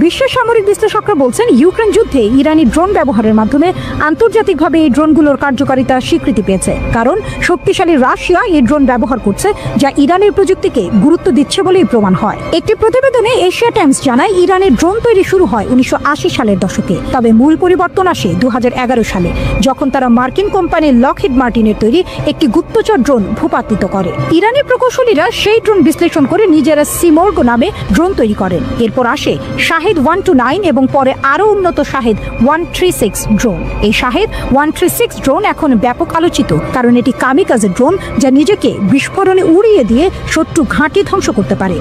বিশ্ব সামরিক বিশ্লেষকরা বলছেন, ইউক্রেন যুদ্ধে ইরানি ড্রোন ব্যবহারের মাধ্যমে আন্তর্জাতিকভাবে এই ড্রোনগুলোর কার্যকারিতা স্বীকৃতি পেয়েছে। কারণ শক্তিশালী রাশিয়া এই ড্রোন ব্যবহার করছে, যা ইরানের প্রযুক্তিকে গুরুত্ব দিচ্ছে বলেই প্রমাণ হয়। একটি প্রতিবেদনে এশিয়া টাইমস জানায়, ইরানের ড্রোন তৈরি শুরু হয় 1980 সালের দশকে। তবে মূল পরিবর্তন আসে 2011 সালে, যখন তারা মার্কিন কোম্পানি লকহিড মার্টিনের তৈরি একটি গুপ্তচর ড্রোন ভূপাতিত করে। ইরানি প্রকৌশলীরা সেই ড্রোন বিশ্লেষণ করে নিজেরা সিমোর্গ নামে ড্রোন তৈরি করেন। এরপর আসে শাহেদ 129 এবং পরে আরো উন্নত শাহেদ 136 ড্রোন। এই শাহেদ 136 ড্রোন এখন ব্যাপক আলোচিত, কারণ এটি কামিকাজে ড্রোন, যা নিজেকে বিস্ফোরণে উড়িয়ে দিয়ে শত্রু ঘাঁটি ধ্বংস করতে পারে।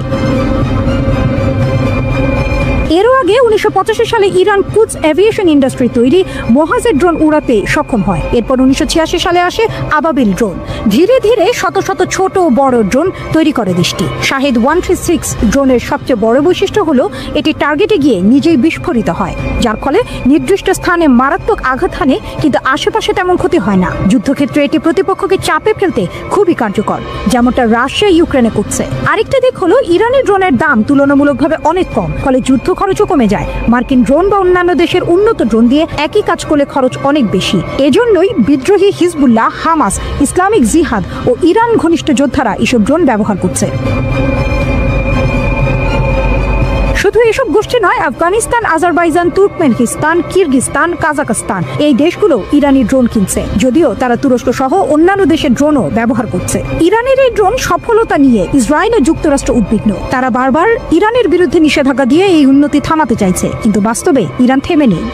এরও আগে 1985 সালে ইরান কুদস এভিয়েশন ইন্ডাস্ট্রি তৈরি মোহাজের ড্রোন উড়াতে সক্ষম হয়। এরপর 1986 সালে আসে আবাবিল ড্রোন। ধীরে ধীরে শত শত ছোট ও বড় ড্রোন তৈরি করে দেশটি। শাহেদ 136 ড্রোনের সবচেয়ে বড় বৈশিষ্ট্য হলো এটি টার্গেটে গিয়ে নিজেই বিস্ফোরিত হয়, যার ফলে নির্দিষ্ট স্থানে মারাত্মক আঘাত হানে, কিন্তু আশেপাশে তেমন ক্ষতি হয় না। যুদ্ধক্ষেত্রে এটি প্রতিপক্ষকে চাপে ফেলতে খুবই কার্যকর, যেমনটা রাশিয়া ইউক্রেনে করছে। আরেকটা দিক হলো, ইরানের ড্রোনের দাম তুলনামূলকভাবে অনেক কম, ফলে যুদ্ধ খরচও কমে যায়। মার্কিন ড্রোন বা অন্যান্য দেশের উন্নত ড্রোন দিয়ে একই কাজ করলে খরচ অনেক বেশি। এজন্যই বিদ্রোহী হিজবুল্লাহ, হামাস, ইসলামিক জিহাদ ও ইরান ঘনিষ্ঠ যোদ্ধারা এসব ড্রোন ব্যবহার করছে। শুধু এসব গোষ্ঠী নয়, Afghanistan, Azerbaijan, Turkmenistan, Kyrgyzstan, Kazakhstan এই দেশগুলো ইরানি ড্রোন কিনছে, যদিও তারা তুরস্ক সহ অন্যান্য দেশের ড্রোনও ব্যবহার করছে। ইরানের এই ড্রোন সফলতা নিয়ে ইসরায়েল ও যুক্তরাষ্ট্র উদ্বিগ্ন। তারা বারবার ইরানের বিরুদ্ধে নিষেধাজ্ঞা দিয়ে এই উন্নতি থামাতে চাইছে, কিন্তু বাস্তবে ইরান থেমে নেই।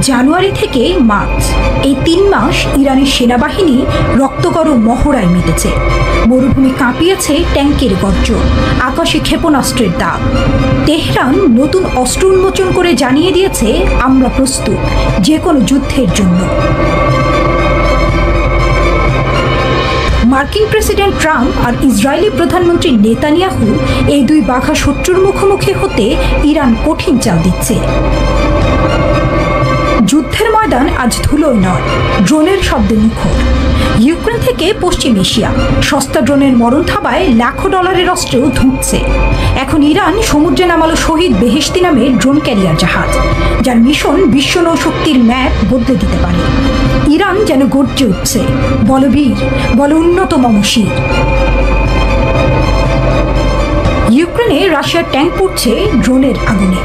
জানুয়ারি থেকে মার্চ এই 3 মাস ইরানের সেনাবাহিনী রক্তগরম মহড়ায় মেতেছে। মরুভূমি কাঁপিয়েছে ট্যাঙ্কের গর্জন, আকাশে ক্ষেপণাস্ত্রের দাগ। তেহরান নতুন অস্ত্র উন্মোচন করে জানিয়ে দিয়েছে, আমরা প্রস্তুত যে কোনো যুদ্ধের জন্য। মার্কিন প্রেসিডেন্ট ট্রাম্প আর ইসরায়েলি প্রধানমন্ত্রী নেতানিয়াহু এই দুই বাঘা শত্রুর মুখোমুখি হতে ইরান কঠিন চাল দিচ্ছে। যুদ্ধের ময়দান আজ ধুলোয় নয়, ড্রোনের শব্দে মুখর। ইউক্রেন থেকে পশ্চিম এশিয়া সস্তা ড্রোনের মরণ থাবায় লাখো ডলারের অস্ত্রেও ধুঁকছে। এখন ইরান সমুদ্রে নামালো শহীদ বেহেশতি নামের ড্রোন ক্যারিয়ার জাহাজ, যার মিশন বিশ্ব নৌশক্তির ম্যাপ বদলে দিতে পারে। ইরান যেন গর্জে উঠছে, বলবীর, বল উন্নত মমশির। ইউক্রেনে রাশিয়ার ট্যাঙ্ক পড়ছে ড্রোনের আগুনে।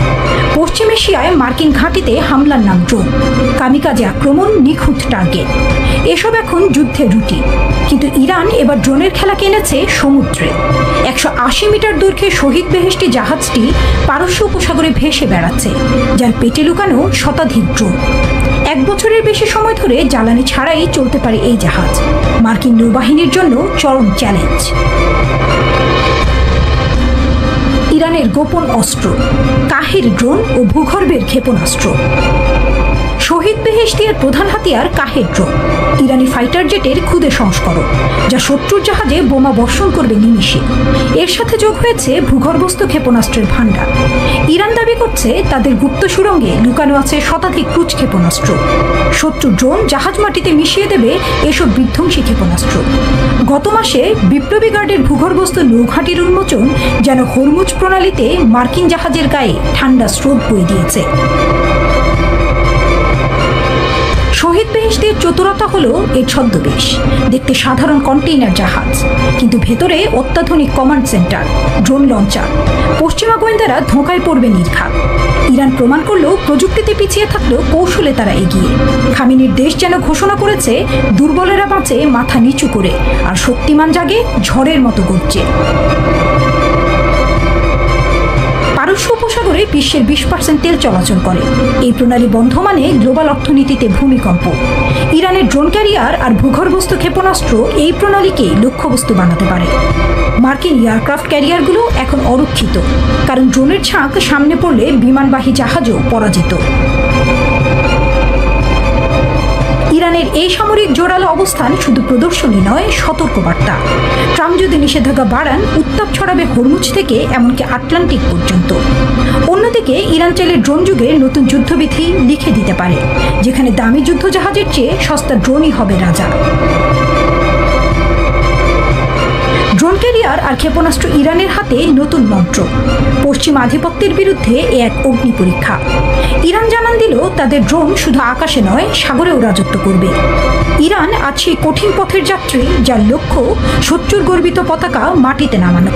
পশ্চিম এশিয়ায় মার্কিন ঘাঁটিতে হামলার নাম ড্রোন, কামিকাজে আক্রমণ, নিখুঁত টার্গেট। এসব এখন যুদ্ধের রুটি। কিন্তু ইরান এবার ড্রোনের খেলা কিনেছে সমুদ্রে। 180 মিটার দৈর্ঘ্যে শহীদ বেহেশতি জাহাজটি পারস্য উপসাগরে ভেসে বেড়াচ্ছে, যার পেটে লুকানো শতাধিক ড্রোন। 1 বছরের বেশি সময় ধরে জ্বালানি ছাড়াই চলতে পারে এই জাহাজ। মার্কিন নৌবাহিনীর জন্য চরম চ্যালেঞ্জ। ইরানের গোপন অস্ত্র, কাহির ড্রোন ও ভূগর্ভের ক্ষেপণাস্ত্র। শহীদ বেহেশতিয়ার প্রধান হাতিয়ার কাহের ড্রোন, ইরানি ফাইটার জেটের খুদে সংস্করণ, যা শত্রুর জাহাজে বোমা বর্ষণ করবে নিমিষে। এর সাথে যোগ হয়েছে ভূগর্ভস্থ ক্ষেপণাস্ত্রের ভান্ডার। ইরান দাবি করছে তাদের গুপ্ত সুড়ঙ্গে লুকানো আছে শতাধিক ক্রুজ ক্ষেপণাস্ত্র। শত্রু ড্রোন জাহাজ মাটিতে মিশিয়ে দেবে এসব বিধ্বংসী ক্ষেপণাস্ত্র। গত মাসে বিপ্লবী গার্ডের ভূগর্ভস্থ নৌঘাঁটির উন্মোচন যেন হরমুজ প্রণালীতে মার্কিন জাহাজের গায়ে ঠান্ডা স্রোত বয়ে দিয়েছে। শহীদ বেহেশতের চতুরতা হলো এর ছদ্মবেশ। দেখতে সাধারণ কন্টেইনার জাহাজ, কিন্তু ভেতরে অত্যাধুনিক কমান্ড সেন্টার, ড্রোন লঞ্চার। পশ্চিমা গোয়েন্দারা ধোঁকায় পড়বে নির্ঘাত। ইরান প্রমাণ করলেও প্রযুক্তিতে পিছিয়ে থাকলেও কৌশলে তারা এগিয়ে। খামেনির দেশ যেন ঘোষণা করেছে দুর্বলেরা বাঁচে মাথা নিচু করে, আর শক্তিমান জাগে ঝড়ের মতো গর্জে। পারস্য উপসাগরে বিশ্বের 20% তেল চলাচল করে। এই প্রণালী বন্ধ মানে গ্লোবাল অর্থনীতিতে ভূমিকম্প। ইরানের ড্রোন ক্যারিয়ার আর ভূগর্ভস্থ ক্ষেপণাস্ত্র এই প্রণালীকে লক্ষ্যবস্তু বানাতে পারে। মার্কিন এয়ারক্রাফট ক্যারিয়ারগুলো এখন অরক্ষিত, কারণ ড্রোনের ঝাঁক সামনে পড়লে বিমানবাহী জাহাজও পরাজিত। ইরানের এই সামরিক জোরালো অবস্থান শুধু প্রদর্শনী নয়, সতর্কবার্তা। ট্রাম্প যদি নিষেধাজ্ঞা বাড়ান, উত্তাপ ছড়াবে হরমুজ থেকে এমনকি আটলান্টিক পর্যন্ত। অন্যদিকে ইরান চাইলে ড্রোন যুগের নতুন যুদ্ধবিধি লিখে দিতে পারে, যেখানে দামি যুদ্ধ জাহাজের চেয়ে সস্তা ড্রোনই হবে রাজা। ড্রোন ক্যারিয়ার আর ক্ষেপণাস্ত্র ইরানের হাতে নতুন মন্ত্র। পশ্চিম আধিপত্যের বিরুদ্ধে এ এক অগ্নি পরীক্ষা। ইরান জানান দিল তাদের ড্রোন শুধু আকাশে নয়, সাগরেও রাজত্ব করবে। ইরান আজ সেই কঠিন পথের যাত্রী, যার লক্ষ্য শত্রুর গর্বিত পতাকা মাটিতে নামানো।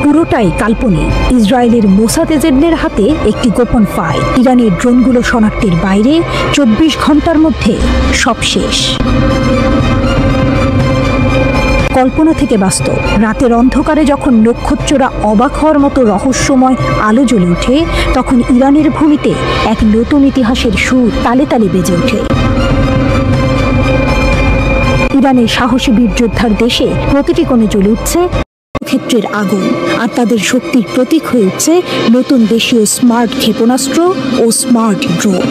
পুরোটাই কাল্পনিক। ইসরায়েলের মোসাদ এজেন্টদের হাতে একটি গোপন ফাইল। ইরানের ড্রোনগুলো শনাক্তের বাইরে, 24 ঘন্টার মধ্যে সব শেষ। কল্পনা থেকে বাস্তব। রাতের অন্ধকারে যখন নক্ষত্ররা অবাক হওয়ার মতো রহস্যময় আলো জ্বলে ওঠে, তখন ইরানের ভূমিতে এক নতুন ইতিহাসের সুর তালে তালে বেজে ওঠে। ইরানের সাহসী বীর যোদ্ধার দেশে প্রতিটি কোণে জ্বলে উঠছে ক্ষেত্রের আগুন, আর তাদের শক্তির প্রতীক হয়ে উঠছে নতুন দেশীয় স্মার্ট ক্ষেপণাস্ত্র ও smart drone.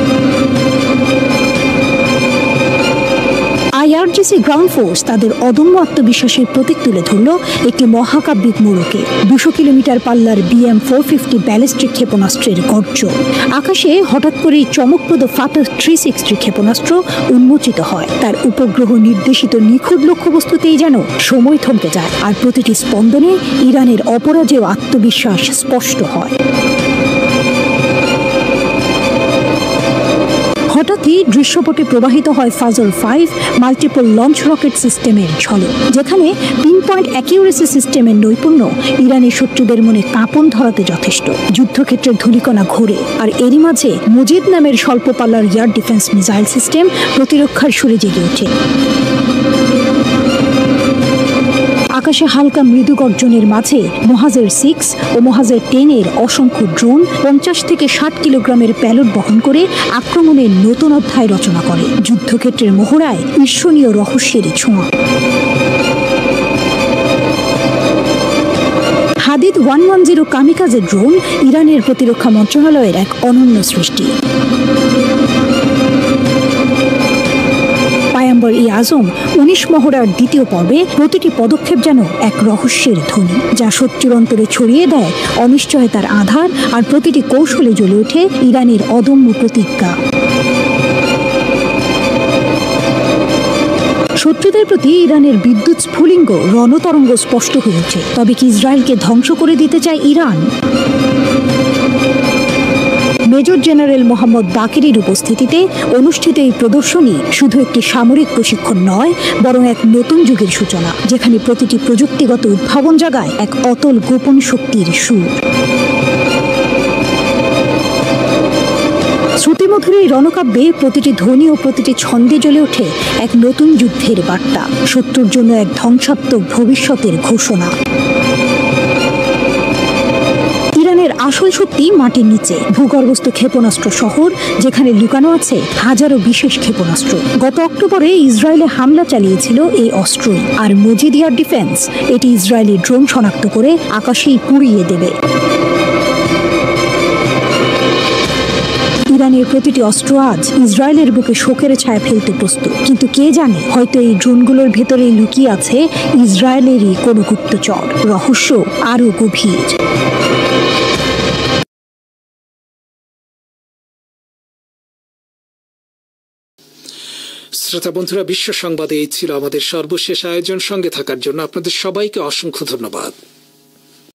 IRGC ground force তাদের অদম্য আত্মবিশ্বাসের প্রতীক তুলে ধরল একটি মহাকাব্যিক মোড়কে। 200 কিলোমিটার পাল্লার BM-450 ব্যালিস্টিক ক্ষেপণাস্ত্রের গর্জন। আকাশে হঠাৎ করেই চমকপ্রদ ফাতাহ 360 ক্ষেপণাস্ত্র উন্মোচিত হয়। তার উপগ্রহ নির্দেশিত নিখুঁত লক্ষ্যবস্তুতেই যেন সময় থমকে যায়, আর প্রতিটি স্পন্দনে ইরানের অপরাজেয় আত্মবিশ্বাস স্পষ্ট হয়। হঠাৎই দৃশ্যপটে প্রবাহিত হয় ফাজল 5 মাল্টিপল লঞ্চ রকেট সিস্টেমের ঝলক, যেখানে পিনপয়েন্ট অ্যাকিউরেসি সিস্টেমের নৈপুণ্য ইরানি শত্রুদের মনে কাঁপন ধরাতে যথেষ্ট। যুদ্ধক্ষেত্রের ধূলিকণা ঘোরে, আর এরই মাঝে মুজিদ নামের স্বল্প পাল্লার এয়ার ডিফেন্স মিসাইল সিস্টেম প্রতিরক্ষার সুরে জেগে ওঠে। আকাশে হালকা মৃদু গর্জনের মাঝে মোহাজের 6 ও মোহাজের 10 এর অসংখ্য ড্রোন 50 থেকে 60 কিলোগ্রামের প্যালট বহন করে আক্রমণের নতুন অধ্যায় রচনা করে। যুদ্ধক্ষেত্রের মোহরায় ঈর্ষণীয় রহস্যের ছোঁয়া। হাদিদ 110 কামিকাজে ড্রোন ইরানের প্রতিরক্ষা মন্ত্রণালয়ের এক অনন্য সৃষ্টি। আজম 19 মহড়ার দ্বিতীয় পর্বে প্রতিটি পদক্ষেপ যেন এক রহস্যের ধ্বনি, যা শত্রুর অন্তরে ছড়িয়ে দেয় অনিশ্চয়তার আধার, আর প্রতিটি কৌশলে জ্বলে ওঠে ইরানের অদম্য প্রতিজ্ঞা। শত্রুদের প্রতি ইরানের বিদ্যুৎ স্ফুলিঙ্গ রণতরঙ্গ স্পষ্ট হয়ে ওঠে। তবে কি ইসরায়েলকে ধ্বংস করে দিতে চায় ইরান? মেজর জেনারেল মোহাম্মদ বাকেরির উপস্থিতিতে অনুষ্ঠিত এই প্রদর্শনী শুধু একটি সামরিক প্রশিক্ষণ নয়, বরং এক নতুন যুগের সূচনা, যেখানে প্রতিটি প্রযুক্তিগত উদ্ভাবন জাগায় এক অতল গোপন শক্তির সুর। শ্রুতিমধুর এই রণকাব্যে প্রতিটি ধ্বনি ও প্রতিটি ছন্দে জ্বলে ওঠে এক নতুন যুদ্ধের বার্তা, শত্রুর জন্য এক ধ্বংসাত্মক ভবিষ্যতের ঘোষণা। ইরানের আসল শক্তি মাটির নিচে, ভূগর্ভস্থ ক্ষেপণাস্ত্র শহর, যেখানে লুকানো আছে হাজারো বিশেষ ক্ষেপণাস্ত্র। গত অক্টোবরে ইসরায়েলে হামলা চালিয়েছিল এই অস্ত্রই। আর মজিদ এয়ার ডিফেন্স এটি ইসরায়েলি ড্রোন শনাক্ত করে আকাশেই পুড়িয়ে দেবে। ইরানের প্রতিটি অস্ত্র আজ ইসরায়েলের বুকে শোকের ছায়া ফেলতে প্রস্তুত, কিন্তু কে জানে হয়তো এই ড্রোনগুলোর ভেতরে লুকিয়ে আছে ইসরায়েলেরই কোনো গুপ্তচর। রহস্য আরো গভীর। শ্রোতা বন্ধুরা, বিশ্ব সংবাদে এই ছিল আমাদের সর্বশেষ আয়োজন। সঙ্গে থাকার জন্য আপনাদের সবাইকে অসংখ্য ধন্যবাদ।